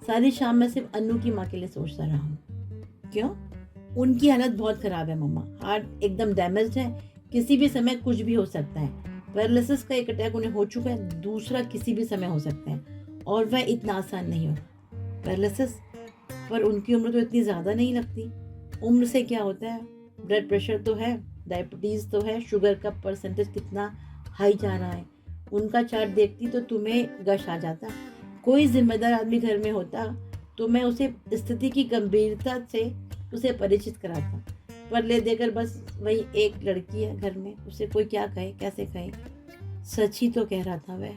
सारी शाम मैं सिर्फ अनु की माँ के लिए सोचता रहा हूँ। क्यों? उनकी हालत बहुत खराब है मम्मा, हार्ट एकदम डैमेज्ड है, किसी भी समय कुछ भी हो सकता है। पैरालिसिस का एक अटैक उन्हें हो चुका है, दूसरा किसी भी समय हो सकता है, और वह इतना आसान नहीं होगा। पैरालिसिस? पर उनकी उम्र तो इतनी ज़्यादा नहीं लगती। उम्र से क्या होता है? ब्लड प्रेशर तो है, डायबिटीज़ तो है, शुगर का परसेंटेज कितना हाई जा रहा है। उनका चार्ट देखती तो तुम्हें गश आ जाता। कोई जिम्मेदार आदमी घर में होता तो मैं उसे स्थिति की गंभीरता से उसे परिचित कराता, पर ले देकर बस वही एक लड़की है घर में, उसे कोई क्या कहे, कैसे कहे? सच ही तो कह रहा था वह।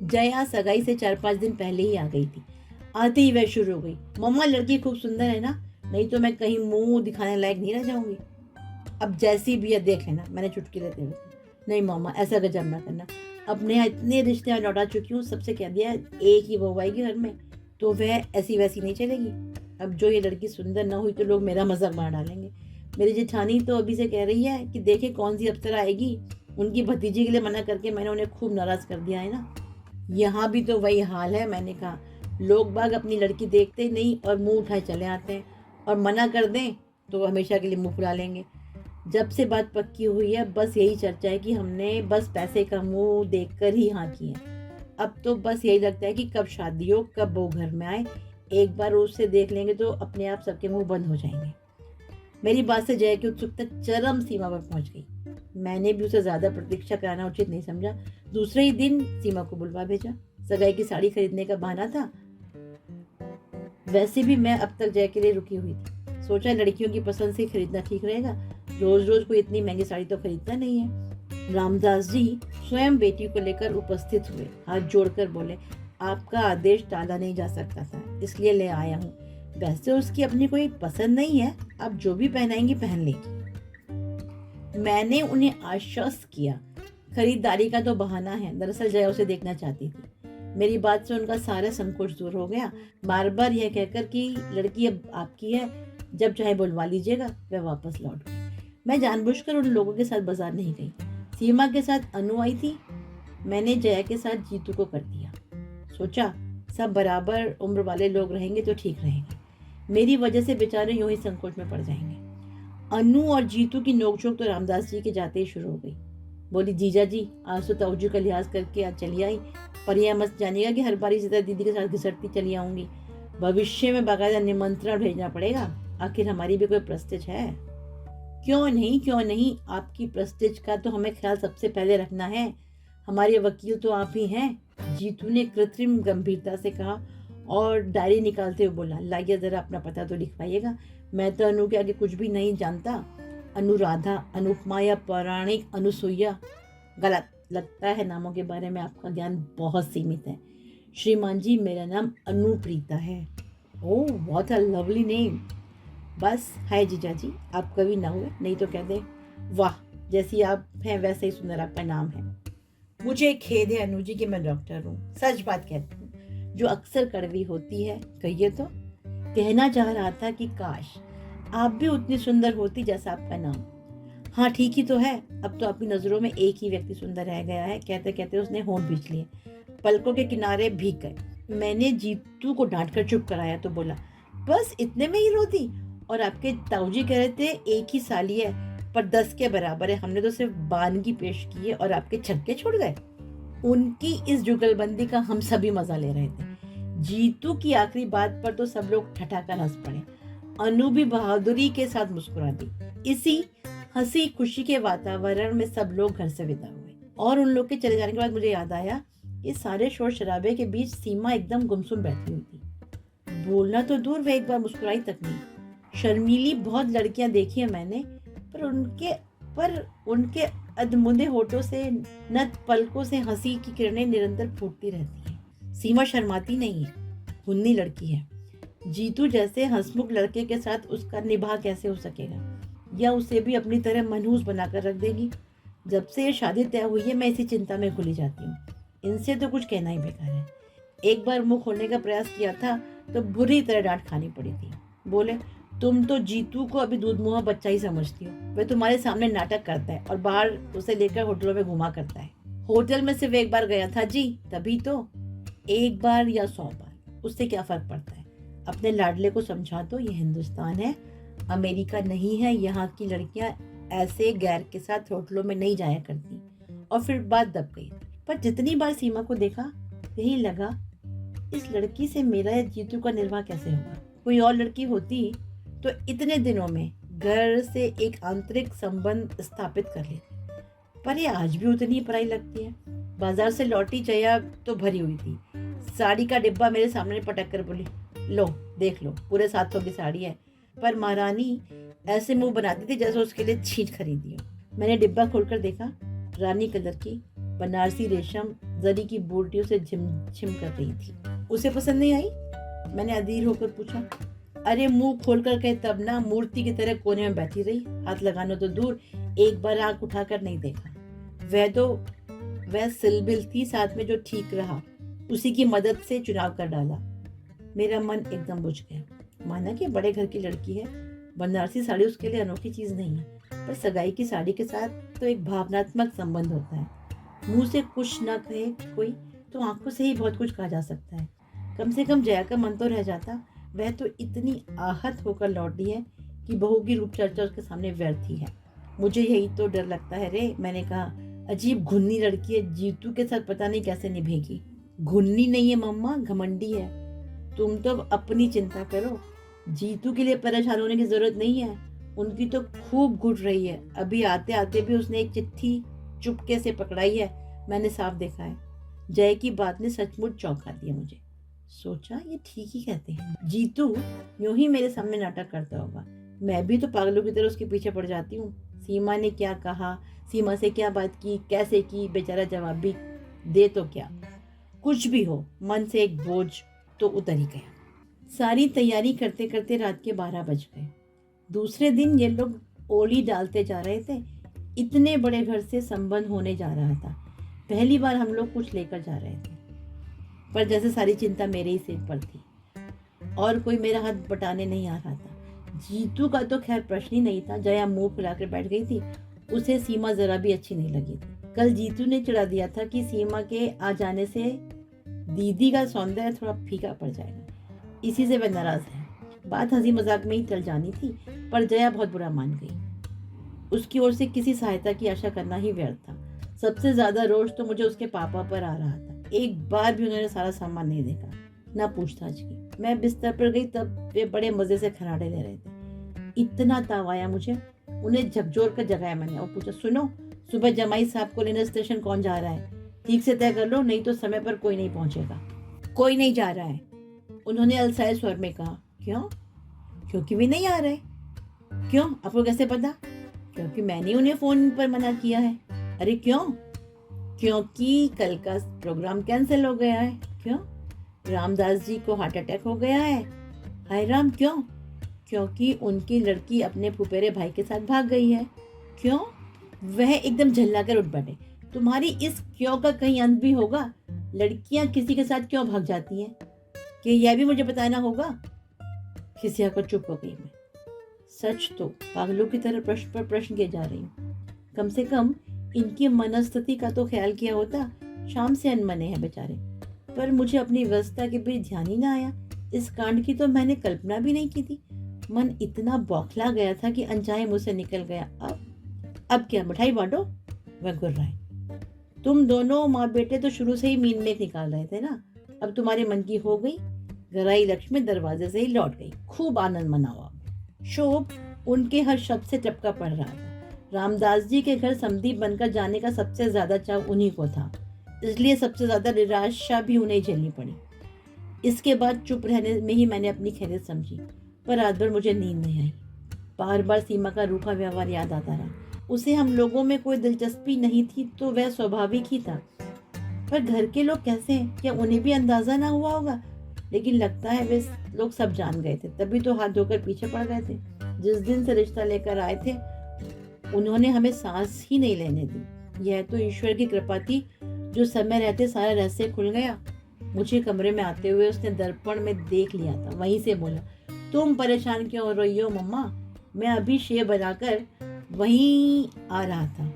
जया सगाई से 4-5 दिन पहले ही आ गई थी। आते ही वह शुरू हो गई, मम्मा लड़की खूब सुंदर है ना, नहीं तो मैं कहीं मुंह दिखाने लायक नहीं रह जाऊंगी। अब जैसी भी है देख लेना, मैंने चुटकी लेते हुए। नहीं मामा, ऐसा गजब ना करना, अपने यहाँ इतने रिश्ते लौटा चुकी हूँ, सबसे कह दिया एक ही बहू आएगी घर में, तो वह ऐसी वैसी नहीं चलेगी। अब जो ये लड़की सुंदर ना हुई तो लोग मेरा मजाक बना डालेंगे। मेरी जेठानी तो अभी से कह रही है कि देखे कौन सी अप्सरा आएगी। उनकी भतीजी के लिए मना करके मैंने उन्हें खूब नाराज कर दिया है ना। यहाँ भी तो वही हाल है। मैंने कहा, लोग बाग अपनी लड़की देखते ही नहीं और मुंह उठाए चले आते हैं, और मना कर दें तो हमेशा के लिए मुंह फुला लेंगे। जब से बात पक्की हुई है बस यही चर्चा है कि हमने बस पैसे का मुंह देखकर ही हाँ की है। अब तो बस यही लगता है कि कब शादी हो, कब वो घर में आए, एक बार उससे देख लेंगे तो अपने आप सबके मुंह बंद हो जाएंगे। मेरी बात से जय की उत्सुकता चरम सीमा पर पहुंच गई। मैंने भी उसे ज्यादा प्रतीक्षा कराना उचित नहीं समझा। दूसरे ही दिन सीमा को बुलवा भेजा। सगाई की साड़ी खरीदने का बहाना था। वैसे भी मैं अब तक जय के लिए रुकी हुई थी। सोचा लड़कियों की पसंद से खरीदना ठीक रहेगा। रोज रोज कोई इतनी महंगी साड़ी तो खरीदता नहीं है। रामदास जी स्वयं बेटी को लेकर उपस्थित हुए, हाथ जोड़कर बोले, आपका आदेश टाला नहीं जा सकता था, इसलिए ले आया हूँ। वैसे उसकी अपनी कोई पसंद नहीं है, आप जो भी पहनाएंगी पहन लेगी। मैंने उन्हें आश्वस्त किया, खरीदारी का तो बहाना है, दरअसल जया उसे देखना चाहती थी। मेरी बात से उनका सारा संकोच दूर हो गया। बार बार यह कहकर कि लड़की अब आपकी है, जब चाहे बुलवा लीजिएगा, वह वापस लौट गई। मैं जानबूझकर उन लोगों के साथ बाजार नहीं गई। सीमा के साथ अनु आई थी। मैंने जया के साथ जीतू को कर दिया। सोचा सब बराबर उम्र वाले लोग रहेंगे तो ठीक रहेंगे, मेरी वजह से बेचारे यूं ही संकोच में पड़ जाएंगे। अनु और जीतू की नोकझोंक तो रामदास जी के जाते ही शुरू हो गई। बोली, जीजा जी आज तो ताऊजी का लिहाज करके आज चली आई, पर यह मत जानिएगा कि हर बारी इसी तरह दीदी के साथ घिसटती चली आऊंगी। भविष्य में बाकायदा निमंत्रण भेजना पड़ेगा, आखिर हमारी भी कोई प्रेस्टिज है। क्यों नहीं, आपकी प्रेस्टिज का तो हमें ख्याल सबसे पहले रखना है, हमारे वकील तो आप ही हैं। जीतू ने कृत्रिम गंभीरता से कहा और डायरी निकालते हुए बोला, लाइए जरा अपना पता तो लिखवाइएगा, मैं तो अनु के आगे कुछ भी नहीं जानता। अनुराधा, अनुपमा या पौराणिक अनुसुईया, गलत। लगता है नामों के बारे में आपका ज्ञान बहुत सीमित है। श्रीमान जी, मेरा नाम अनुप्रीता है। Oh what a lovely name. बस हाय जीजा जी, आप कभी ना हुए, नहीं तो कह दे वाह, जैसी आप हैं वैसे ही सुंदर आपका नाम है। मुझे खेद है अनु जी कि मैं डॉक्टर हूँ, सच बात कहती हूँ, जो अक्सर कड़वी होती है। कहिए तो। कहना चाह रहा था कि काश आप भी उतनी सुंदर होती जैसा आपका नाम। हाँ ठीक ही तो है, अब तो अपनी नजरों में एक ही व्यक्ति सुंदर रह गया है। कहते कहते उसने होंठ भींच लिए, पलकों के किनारे भीग गए। मैंने जीतू को डांट कर चुप कराया तो बोला, बस इतने में ही रोती? और आपके ताऊजी कह रहे थे एक ही साली है पर 10 के बराबर है, हमने तो सिर्फ बानगी पेश की है और आपके छक्के छोड़ गए। उनकी इस जुगलबंदी का हम सभी मजा ले रहे थे। जीतू की आखिरी बात पर तो सब लोग ठठाकर हंस पड़े। अनु भी बहादुरी के साथ मुस्कुरा दी। इसी हंसी खुशी के वातावरण में सब लोग घर से विदा हुए और उन लोग के चले जाने के बाद मुझे याद आया कि सारे शोर शराबे के बीच सीमा एकदम गुमसुम बैठी हुई थी। बोलना तो दूर, वह एक बार मुस्कुराई तक नहीं। शर्मीली बहुत लड़कियां देखी है मैंने, पर उनके अधमुंदे होठों से, नत पलकों से हंसी की किरणें निरंतर फूटती रहती हैं। सीमा शर्माती नहीं है, हुन्नी लड़की है। जीतू जैसे हंसमुख लड़के के साथ उसका निभाव कैसे हो सकेगा, या उसे भी अपनी तरह मनहूस बनाकर रख देगी। जब से ये शादी तय हुई है मैं इसी चिंता में खुली जाती हूँ। इनसे तो कुछ कहना ही बेकार है। एक बार मुंह खोलने का प्रयास किया था तो बुरी तरह डांट खानी पड़ी थी। बोले, तुम तो जीतू को अभी दूध मुंह बच्चा ही समझती हो, वह तुम्हारे सामने नाटक करता है और बाहर उसे लेकर होटलों में घुमा करता है। होटल में सिर्फ एक बार गया था जी, तभी तो। एक बार या 100 बार, उससे क्या फर्क पड़ता है। अपने लाडले को समझा दो, ये हिंदुस्तान है, अमेरिका नहीं है। यहाँ की लड़कियां ऐसे गैर के साथ होटलों में नहीं जाया करती। और फिर बात दब गई। पर जितनी बार सीमा को देखा यही लगा, इस लड़की से मेरा या जीतू का निर्वाह कैसे होगा। कोई और लड़की होती तो इतने दिनों में घर से एक आंतरिक संबंध स्थापित कर लेती, पर ये आज भी उतनी पराई लगती है। बाजार से लौटी जया तो भरी हुई थी। साड़ी का डिब्बा मेरे सामने पटक कर बोली, लो देख लो, पूरे 700 की साड़ी है। पर महारानी ऐसे मुंह बनाती थी जैसे उसके लिए छींट खरीदी हो। मैंने डिब्बा खोलकर देखा, रानी कलर की बनारसी रेशम जरी की बूटियों से झिमझिम कर रही थी। उसे पसंद नहीं आई? मैंने अधीर होकर पूछा। अरे मुंह खोलकर कहे तब ना, मूर्ति की तरह कोने में बैठी रही, हाथ लगाना तो दूर, एक बार आंख उठाकर नहीं देखा। वह सिलबिल थी, साथ में जो ठीक रहा उसी की मदद से चुनाव कर डाला। मेरा मन एकदम बुझ गया। माना कि बड़े घर की लड़की है, बनारसी साड़ी उसके लिए अनोखी चीज नहीं है, पर सगाई की साड़ी के साथ तो एक भावनात्मक संबंध होता है। मुंह से कुछ ना कहे कोई तो आंखों से ही बहुत कुछ कहा जा सकता है। कम से कम जया का मन तो रह जाता। वह तो इतनी आहत होकर लौटी है कि बहू की रूप चर्चा उसके सामने व्यर्थ ही है। मुझे यही तो डर लगता है रे। मैंने कहा, अजीब घुन्नी लड़की है, जीतू के साथ पता नहीं कैसे निभेगी। घुन्नी नहीं है मम्मा, घमंडी है। तुम तो अपनी चिंता करो, जीतू के लिए परेशान होने की जरूरत नहीं है। उनकी तो खूब घुट रही है। अभी आते आते भी उसने एक चिट्ठी चुपके से पकड़ाई है, मैंने साफ देखा है। जय की बात ने सचमुच चौंका दिया मुझे। सोचा ये ठीक ही कहते हैं, जीतू यूं ही मेरे सामने नाटक करता होगा, मैं भी तो पागलों की तरह उसके पीछे पड़ जाती हूँ। सीमा ने क्या कहा, सीमा से क्या बात की, कैसे की, बेचारा जवाब भी दे तो क्या। कुछ भी हो, मन से एक बोझ तो उतर ही गया। सारी तैयारी करते करते रात के 12 बज गए। दूसरे दिन ये लोग ओली डालते जा रहे थे। इतने बड़े घर से संबंध होने जा रहा था। पहली बार हम लोग कुछ लेकर जा रहे थे, पर जैसे सारी चिंता मेरे ही सिर पर थी और कोई मेरा हाथ बटाने नहीं आ रहा था। जीतू का तो खैर प्रश्न ही नहीं था। जया मुंह फुलाकर बैठ गई थी। उसे सीमा जरा भी अच्छी नहीं लगी थी। कल जीतू ने चिढ़ा दिया था कि सीमा के आ जाने से दीदी का सौंदर्य थोड़ा फीका पड़ जाएगा, इसी से वह नाराज है। बात हंसी मजाक में ही टल जानी थी, पर जया बहुत बुरा मान गई। उसकी ओर से किसी सहायता की आशा करना ही व्यर्थ था। सबसे ज्यादा रोष तो मुझे उसके पापा पर आ रहा था। एक बार भी उन्होंने सारा सामान नहीं देखा, ना पूछताछ की। मैं बिस्तर पर गई तब वे बड़े मजे से खराड़े ले रहे थे। इतना ताव आया मुझे, उन्हें झकझोर कर जगाया मैंने और पूछा, सुनो, सुबह जमाई साहब को लेने स्टेशन कौन जा रहा है? ठीक से तय कर लो, नहीं तो समय पर कोई नहीं पहुंचेगा। कोई नहीं जा रहा है, उन्होंने अलसाए स्वर में कहा। क्यों? क्योंकि वे नहीं आ रहे। क्यों? आपको कैसे पता? क्योंकि मैंने उन्हें फोन पर मना किया है। अरे क्यों? क्योंकि कल का प्रोग्राम कैंसिल हो गया है। क्यों? रामदास जी को हार्ट अटैक हो गया है। हाय राम, क्यों? क्योंकि उनकी लड़की अपने फुफेरे भाई के साथ भाग गई है। क्यों? वह एकदम झल्लाकर उठ बैठे। तुम्हारी इस क्यों का कहीं अंत भी होगा? लड़कियां किसी के साथ क्यों भाग जाती हैं? कि यह भी मुझे बताना होगा। खिसिया कर चुप हो गई मैं। सच तो पागलों की तरह प्रश्न पर प्रश्न किए जा रही हूँ। कम से कम इनकी मनस्थिति का तो ख्याल किया होता। शाम से अनमने हैं बेचारे, पर मुझे अपनी व्यवस्था के बीच ध्यान ही ना आया। इस कांड की तो मैंने कल्पना भी नहीं की थी। मन इतना बौखला गया था कि अनचाहे मुझसे निकल गया। अब क्या मिठाई बांटो? वह गुर्राए। तुम दोनों माँ बेटे तो शुरू से ही मीन मेक निकाल रहे थे ना। अब तुम्हारे मन की हो गई। गराई लक्ष्मी दरवाजे से ही लौट गई। खूब आनंद मनाओ। शोभ उनके हर शब्द से टपका पड़ रहा था। रामदास जी के घर समधी बनकर जाने का सबसे ज्यादा चाव उन्हीं को था, इसलिए सबसे ज्यादा निराशा भी उन्हें झेलनी पड़ी। इसके बाद चुप रहने में ही मैंने अपनी खैरियत समझी, पर रात भर मुझे नींद नहीं आई। बार बार सीमा का रूखा व्यवहार याद आता रहा। उसे हम लोगों में कोई दिलचस्पी नहीं थी तो वह स्वाभाविक ही था, पर घर के लोग कैसे हैं, क्या उन्हें भी अंदाजा ना हुआ होगा? लेकिन लगता है वे लोग सब जान गए थे, तभी तो हाथ धोकर पीछे पड़ गए थे। जिस दिन से रिश्ता लेकर आए थे उन्होंने हमें सांस ही नहीं लेने दी। यह तो ईश्वर की कृपा थी, जो समय रहते सारा रहस्य खुल गया। मुझे कमरे में आते हुए उसने दर्पण में देख लिया था। वहीं से बोला, तुम परेशान क्यों हो रही हो मम्मा? मैं अभी शेव बनाकर वहीं आ रहा था।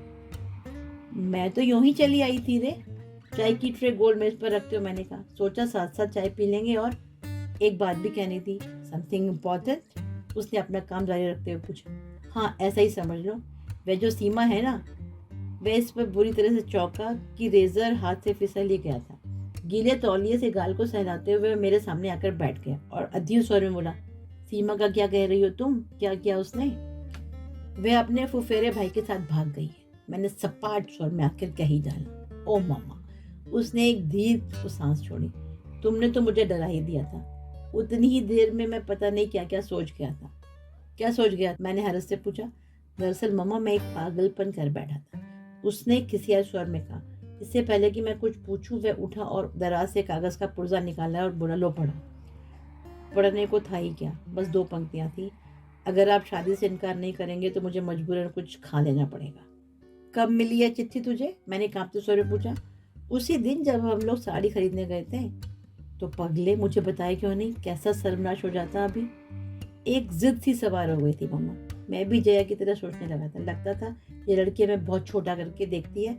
मैं तो यूं ही चली आई थी रे। चाय की ट्रे गोल मेज पर रखते हो मैंने कहा। सोचा साथ साथ चाय पी लेंगे। और एक बात भी कहनी थी। Something important? उसने अपना काम जारी रखते हुए पूछा। हाँ, ऐसा ही समझ लो। वह जो सीमा है ना, वह इस पर बुरी तरह से चौंका कि रेजर हाथ से फिसल ही गया था। गीले तौलिए से गाल को सहलाते हुए मेरे सामने आकर बैठ गया और अधीर स्वर में बोला, सीमा का क्या कह रही हो तुम? क्या किया उसने? वह अपने फुफेरे भाई के साथ भाग गई है। मैंने सपाट स्वर में आखिर कह ही डाला। ओ मामा। उसने एक दीर्घ सांस छोड़ी। तुमने तो मुझे डरा ही दिया था। उतनी ही देर में मैं पता नहीं क्या क्या सोच गया था। क्या सोच गया? मैंने हरस से पूछा। दरअसल मम्मा, मैं एक पागलपन कर बैठा था, उसने खिसिया स्वर में कहा। इससे पहले कि मैं कुछ पूछूं वह उठा और दराज से कागज का पुर्जा निकाला और बोला, लो पढ़ो। पढ़ने को था ही क्या, बस 2 पंक्तियां थी। अगर आप शादी से इनकार नहीं करेंगे तो मुझे मजबूरन कुछ खा लेना पड़ेगा। कब मिली है चिट्ठी तुझे? मैंने कांपते स्वर में पूछा। उसी दिन जब हम लोग साड़ी खरीदने गए थे। तो पगले, मुझे बताए क्यों नहीं? कैसा सर्वनाश हो जाता। अभी एक जिद सी सवार हो गई थी मम्मा। मैं भी जया की तरह सोचने लगा था। लगता था ये लड़की हमें बहुत छोटा करके देखती है।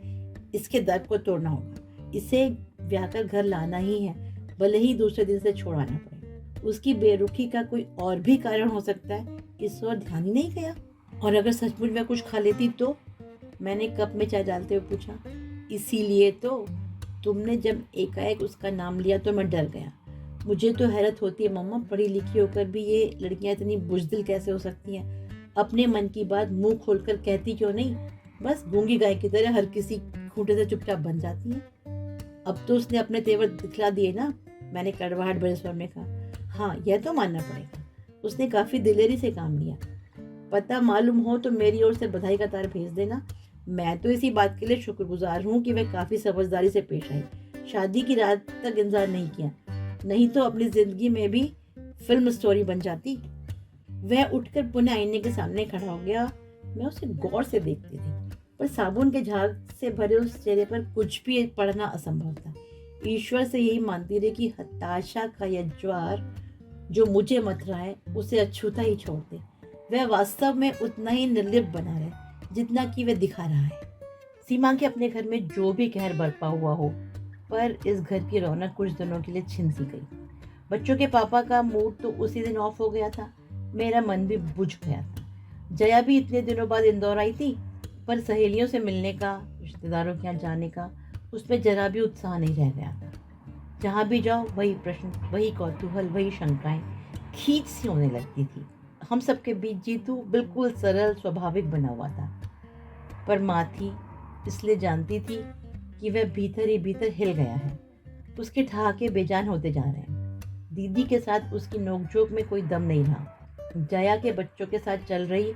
इसके दर्द को तोड़ना होगा। इसे ब्याह कर घर लाना ही है, भले ही दूसरे दिन से छोड़ाना पड़े। उसकी बेरुखी का कोई और भी कारण हो सकता है, इस ओर ध्यान ही नहीं गया। और अगर सचमुच में कुछ खा लेती तो? मैंने कप में चाय डालते हुए पूछा। इसीलिए तो तुमने जब एकाएक उसका नाम लिया तो मैं डर गया। मुझे तो हैरत होती है मम्मा, पढ़ी लिखी होकर भी ये लड़कियां इतनी बुजदिल कैसे हो सकती हैं? अपने मन की बात मुंह खोलकर कहती क्यों नहीं? बस गूंगी गाय की तरह हर किसी खूंटे से चुपचाप बन जाती है। अब तो उसने अपने तेवर दिखला दिए ना, मैंने कड़वाहट भरे स्वर में कहा। हाँ, यह तो मानना पड़ेगा। उसने काफी दिलेरी से काम लिया। पता मालूम हो तो मेरी ओर से बधाई का तार भेज देना। मैं तो इसी बात के लिए शुक्रगुजार हूँ कि वह काफ़ी समझदारी से पेश आई, शादी की रात तक इंतजार नहीं किया, नहीं तो अपनी जिंदगी में भी फिल्म स्टोरी बन जाती। वह उठकर पुनः आईने के सामने खड़ा हो गया। मैं उसे गौर से देखती थी, पर साबुन के झाग से भरे उस चेहरे पर कुछ भी पढ़ना असंभव था। ईश्वर से यही मानती रही कि हताशा का यह ज्वार जो मुझे मत रहा है उसे अछूता ही छोड़ दे। वह वास्तव में उतना ही निर्लिप्त बना रहे जितना कि वह दिखा रहा है। सीमा के अपने घर में जो भी कहर बरपा हुआ हो, पर इस घर की रौनक कुछ दिनों के लिए छिन सी गई। बच्चों के पापा का मूड तो उसी दिन ऑफ हो गया था। मेरा मन भी बुझ गया था। जया भी इतने दिनों बाद इंदौर आई थी, पर सहेलियों से मिलने का, रिश्तेदारों के यहाँ जाने का उसमें जरा भी उत्साह नहीं रह गया था। जहाँ भी जाओ वही प्रश्न, वही कौतूहल, वही शंकाएं खींच सी होने लगती थी। हम सबके बीच जीतू बिल्कुल सरल स्वाभाविक बना हुआ था, पर माँ थी इसलिए जानती थी कि वह भीतर ही भीतर हिल गया है। उसके ठहाके बेजान होते जा रहे हैं। दीदी के साथ उसकी नोकझोंक में कोई दम नहीं रहा। जया के बच्चों के साथ चल रही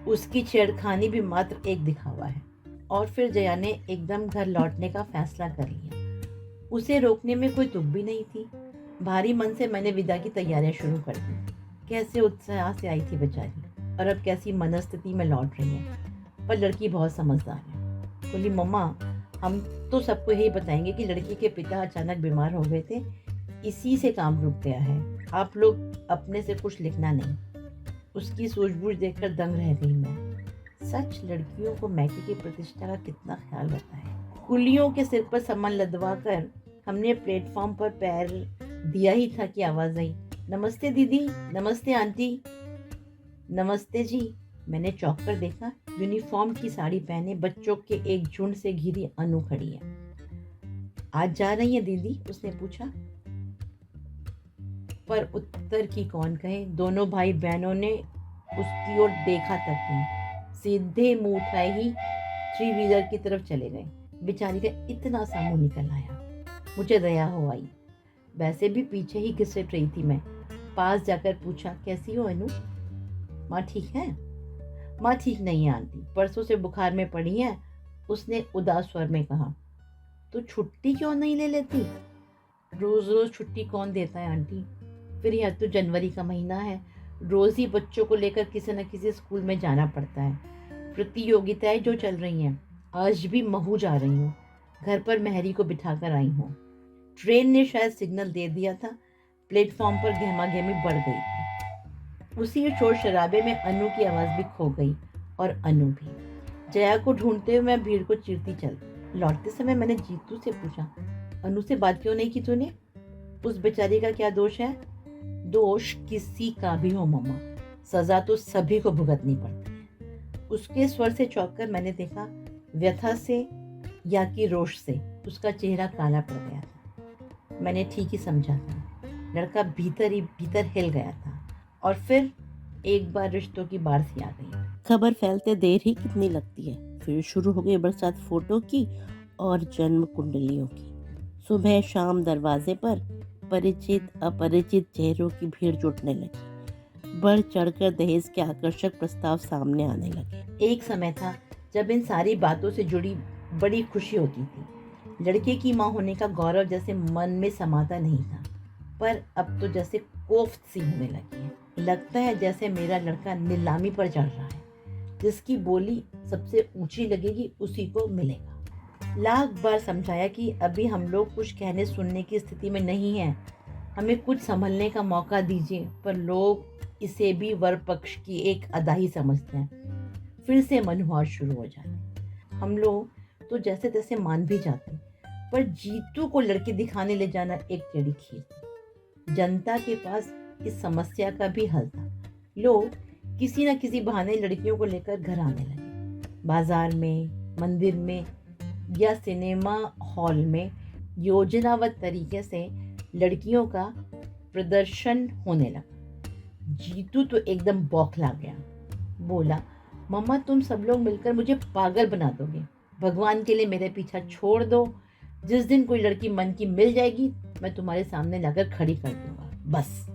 उसकी छेड़खानी भी मात्र एक दिखावा है। और फिर जया ने एकदम घर लौटने का फैसला कर लिया। उसे रोकने में कोई तुक भी नहीं थी। भारी मन से मैंने विदा की तैयारियां शुरू कर दी। कैसे उत्साह से आई थी बेचारी, और अब कैसी मनस्थिति में लौट रही है। पर लड़की बहुत समझदार है। बोली, मम्मा हम तो सबको यही बताएंगे कि लड़की के पिता अचानक बीमार हो गए थे, इसी से काम रुक गया है। आप लोग अपने से कुछ लिखना नहीं। उसकी सूझबूझ देखकर दंग रह गई मैं। सच लड़कियों को मैके की प्रतिष्ठा का कितना ख्याल रहता है। कुलियों के सिर पर सामान लदवा कर हमने प्लेटफॉर्म पर पैर दिया ही था कि आवाज आई, नमस्ते दीदी, नमस्ते आंटी। नमस्ते जी। मैंने चौंक कर देखा। यूनिफॉर्म की साड़ी पहने बच्चों के एक झुंड से घिरी अनु खड़ी है। आज जा रही है दीदी? उसने पूछा, पर उत्तर की कौन कहे। दोनों भाई बहनों ने उसकी ओर देखा तक नहीं, सीधे मुंह उठाए ही थ्री व्हीलर की तरफ चले गए। बेचारी का इतना सा मुंह निकल आया, मुझे दया हो आई। वैसे भी पीछे ही घिसट रही थी मैं। पास जाकर पूछा, कैसी हो अनु? माँ ठीक है? माँ ठीक नहीं है आंटी, परसों से बुखार में पड़ी है, उसने उदास स्वर में कहा। तो छुट्टी क्यों नहीं ले लेती? रोज रोज छुट्टी कौन देता है आंटी? फिर यह तो जनवरी का महीना है, रोज ही बच्चों को लेकर किसी न किसी स्कूल में जाना पड़ता है। प्रतियोगिताएं जो चल रही हैं, आज भी महू जा रही हूँ। घर पर मेहरी को बिठाकर आई हूँ। ट्रेन ने शायद सिग्नल दे दिया था। प्लेटफॉर्म पर गहमागहमी बढ़ गई थी। उसी शोर शराबे में अनु की आवाज भी खो गई, और अनु भी। जया को ढूंढते हुए मैं भीड़ को चीरती चल। लौटते समय मैंने जीतू से पूछा, अनु से बात क्यों नहीं की तूने? उस बेचारी का क्या दोष है? दोष किसी का भी हो मम्मा, सजा तो सभी को भुगतनी पड़ती है। उसके स्वर से चौंक कर मैंने देखा, व्यथा से या कि रोष से उसका चेहरा काला पड़ गया था। मैंने ठीक ही समझा था। लड़का भीतर ही भीतर हिल गया था। और फिर एक बार रिश्तों की बारिश आ गई। खबर फैलते देर ही कितनी लगती है। फिर शुरू हो गई बरसात फोटो की और जन्म कुंडलियों की। सुबह शाम दरवाजे पर परिचित अपरिचित चेहरों की भीड़ जुटने लगी। बढ़ चढ़कर दहेज के आकर्षक प्रस्ताव सामने आने लगे। एक समय था जब इन सारी बातों से जुड़ी बड़ी खुशी होती थी। लड़के की माँ होने का गौरव जैसे मन में समाता नहीं था, पर अब तो जैसे कोफ्त सी होने लगी है। लगता है जैसे मेरा लड़का नीलामी पर चढ़ रहा है। जिसकी बोली सबसे ऊंची लगेगी उसी को मिलेगा। लाख बार समझाया कि अभी हम लोग कुछ कहने सुनने की स्थिति में नहीं हैं, हमें कुछ संभलने का मौका दीजिए, पर लोग इसे भी वर पक्ष की एक अदा ही समझते हैं। फिर से मनोहार शुरू हो जाते। हम लोग तो जैसे तैसे मान भी जाते, पर जीतू को लड़की दिखाने ले जाना एक टेढ़ी खीर थी। जनता के पास इस समस्या का भी हल था। लोग किसी न किसी बहाने लड़कियों को लेकर घर आने लगे। बाजार में, मंदिर में या सिनेमा हॉल में योजनाबद्ध तरीके से लड़कियों का प्रदर्शन होने लगा। जीतू तो एकदम बौखला गया। बोला, मम्मा तुम सब लोग मिलकर मुझे पागल बना दोगे। भगवान के लिए मेरे पीछा छोड़ दो। जिस दिन कोई लड़की मन की मिल जाएगी मैं तुम्हारे सामने लाकर खड़ी कर दूंगा। बस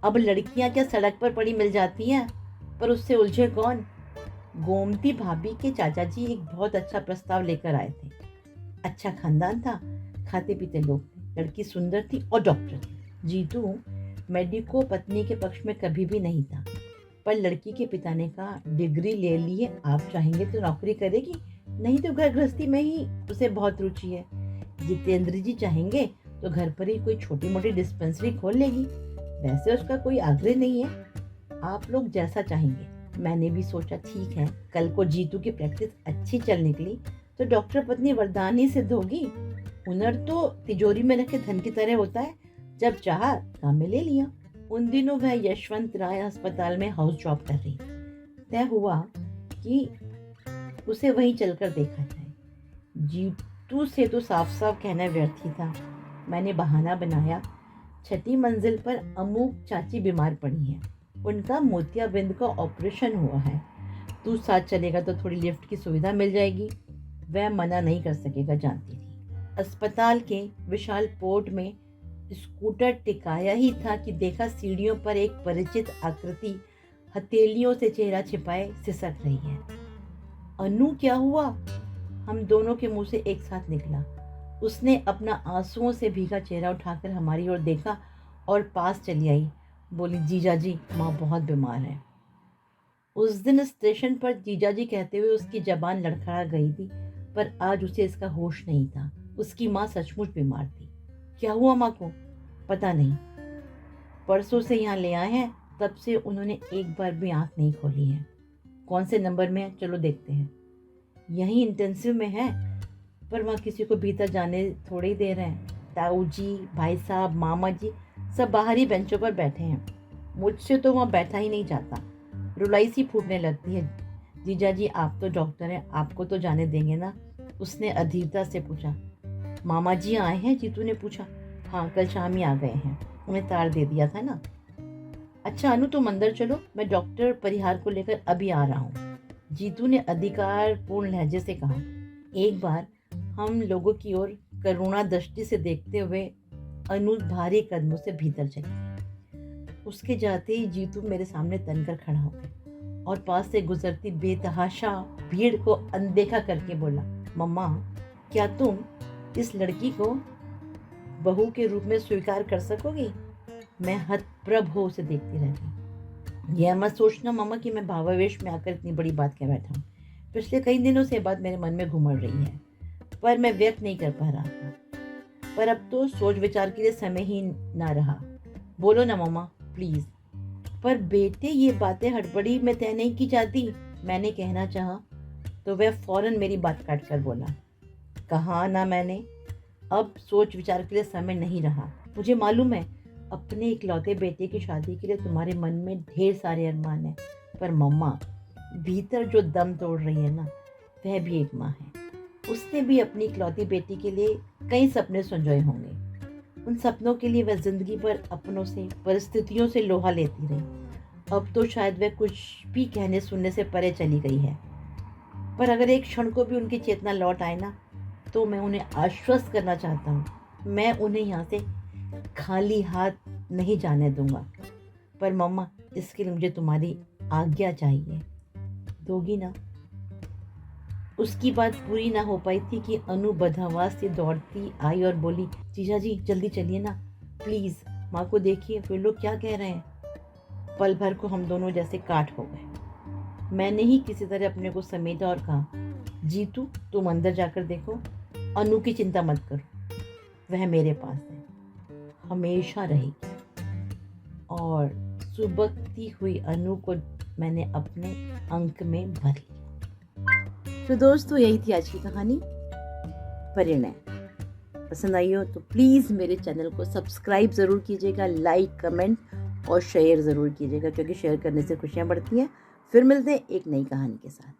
अब लड़कियां क्या सड़क पर पड़ी मिल जाती हैं? पर उससे उलझे कौन? गोमती भाभी के चाचा जी एक बहुत अच्छा प्रस्ताव लेकर आए थे। अच्छा खानदान था, खाते पीते लोग थे, लड़की सुंदर थी और डॉक्टर थी। जीतू मेडिको पत्नी के पक्ष में कभी भी नहीं था, पर लड़की के पिता ने कहा डिग्री ले ली है, आप चाहेंगे तो नौकरी करेगी, नहीं तो घर गृहस्थी में ही उसे बहुत रुचि है। जितेंद्र जी चाहेंगे तो घर पर ही कोई छोटी मोटी डिस्पेंसरी खोल लेगी, वैसे उसका कोई आग्रह नहीं है, आप लोग जैसा चाहेंगे। मैंने भी सोचा ठीक है, कल को जीतू की प्रैक्टिस अच्छी चल निकली तो डॉक्टर पत्नी वरदान ही सिद्ध होगी। हुनर तो तिजोरी में रखे धन की तरह होता है, जब चाहा काम में ले लिया। उन दिनों वह यशवंत राय अस्पताल में हाउस जॉब कर रही। तय हुआ कि उसे वहीं चलकर देखा जाए। जीतू से तो साफ साफ कहना व्यर्थ ही था। मैंने बहाना बनाया, छठी मंजिल पर अमुक चाची बीमार पड़ी है, उनका मोतियाबिंद का ऑपरेशन हुआ है, तू साथ चलेगा तो थोड़ी लिफ्ट की सुविधा मिल जाएगी। वह मना नहीं कर सकेगा, जानती थी। अस्पताल के विशाल पोर्ट में स्कूटर टिकाया ही था कि देखा सीढ़ियों पर एक परिचित आकृति हथेलियों से चेहरा छिपाए सिसक रही है। अनु क्या हुआ? हम दोनों के मुंह से एक साथ निकला। उसने अपना आंसुओं से भीगा चेहरा उठाकर हमारी ओर देखा और पास चली आई। बोली, जीजाजी माँ बहुत बीमार है। उस दिन स्टेशन पर जीजाजी कहते हुए उसकी जबान लड़खड़ा गई थी, पर आज उसे इसका होश नहीं था। उसकी माँ सचमुच बीमार थी। क्या हुआ माँ को? पता नहीं, परसों से यहाँ ले आए हैं, तब से उन्होंने एक बार भी आंख नहीं खोली है। कौन से नंबर में है? चलो देखते हैं। यहीं इंटेंसिव में है, पर वहाँ किसी को भीतर जाने थोड़े ही दे रहे हैं। ताऊ जी, भाई साहब, मामा जी सब बाहरी बेंचों पर बैठे हैं। मुझसे तो वहाँ बैठा ही नहीं जाता, रुलाई सी फूटने लगती है। जीजाजी आप तो डॉक्टर हैं, आपको तो जाने देंगे ना? उसने अधीरता से पूछा। मामा जी आए हैं? जीतू ने पूछा। हाँ, कल शाम ही आ गए हैं, उन्हें तार दे दिया था ना। अच्छा अनु तुम अंदर चलो, मैं डॉक्टर परिहार को लेकर अभी आ रहा हूँ, जीतू ने अधिकार पूर्ण लहजे से कहा। एक बार हम लोगों की ओर करुणा दृष्टि से देखते हुए अनु भारी कदमों से भीतर चली। उसके जाते ही जीतू मेरे सामने तनकर खड़ा हो गया और पास से गुजरती बेतहाशा भीड़ को अनदेखा करके बोला, मम्मा क्या तुम इस लड़की को बहू के रूप में स्वीकार कर सकोगी? मैं हतप्रभ हो उसे देखती रहती। यह मत सोचना मम्मा कि मैं भावावेश में आकर इतनी बड़ी बात कह बैठा हूँ। पिछले कई दिनों से बात मेरे मन में घुमड़ रही है, पर मैं व्यक्त नहीं कर पा रहा था। पर अब तो सोच विचार के लिए समय ही ना रहा। बोलो ना मम्मा प्लीज। पर बेटे ये बातें हड़बड़ी में तय नहीं की जाती, मैंने कहना चाहा तो वह फौरन मेरी बात काट कर बोला, कहा ना मैंने, अब सोच विचार के लिए समय नहीं रहा। मुझे मालूम है अपने इकलौते बेटे की शादी के लिए तुम्हारे मन में ढेर सारे अरमान हैं, पर मम्मा भीतर जो दम तोड़ रही है ना, वह भी एक माँ है। उसने भी अपनी इकलौती बेटी के लिए कई सपने संजोए होंगे। उन सपनों के लिए वह जिंदगी भर अपनों से, परिस्थितियों से लोहा लेती रही। अब तो शायद वह कुछ भी कहने सुनने से परे चली गई है, पर अगर एक क्षण को भी उनकी चेतना लौट आए ना, तो मैं उन्हें आश्वस्त करना चाहता हूँ, मैं उन्हें यहाँ से खाली हाथ नहीं जाने दूंगा। पर मम्मा इसके लिए मुझे तुम्हारी आज्ञा चाहिए, दोगी ना? उसकी बात पूरी ना हो पाई थी कि अनु बदहवास से दौड़ती आई और बोली, जीजा जी जल्दी चलिए ना प्लीज, माँ को देखिए फिर लोग क्या कह रहे हैं। पल भर को हम दोनों जैसे काट हो गए। मैंने ही किसी तरह अपने को समेटा और कहा, जीतू तुम अंदर जाकर देखो, अनु की चिंता मत करो, वह मेरे पास है, हमेशा रहेगी। और सुबकती हुई अनु को मैंने अपने अंक में भर लिया। तो दोस्तों यही थी आज की कहानी परिणय। पसंद आई हो तो प्लीज़ मेरे चैनल को सब्सक्राइब ज़रूर कीजिएगा, लाइक कमेंट और शेयर ज़रूर कीजिएगा, क्योंकि शेयर करने से खुशियाँ बढ़ती हैं। फिर मिलते हैं एक नई कहानी के साथ।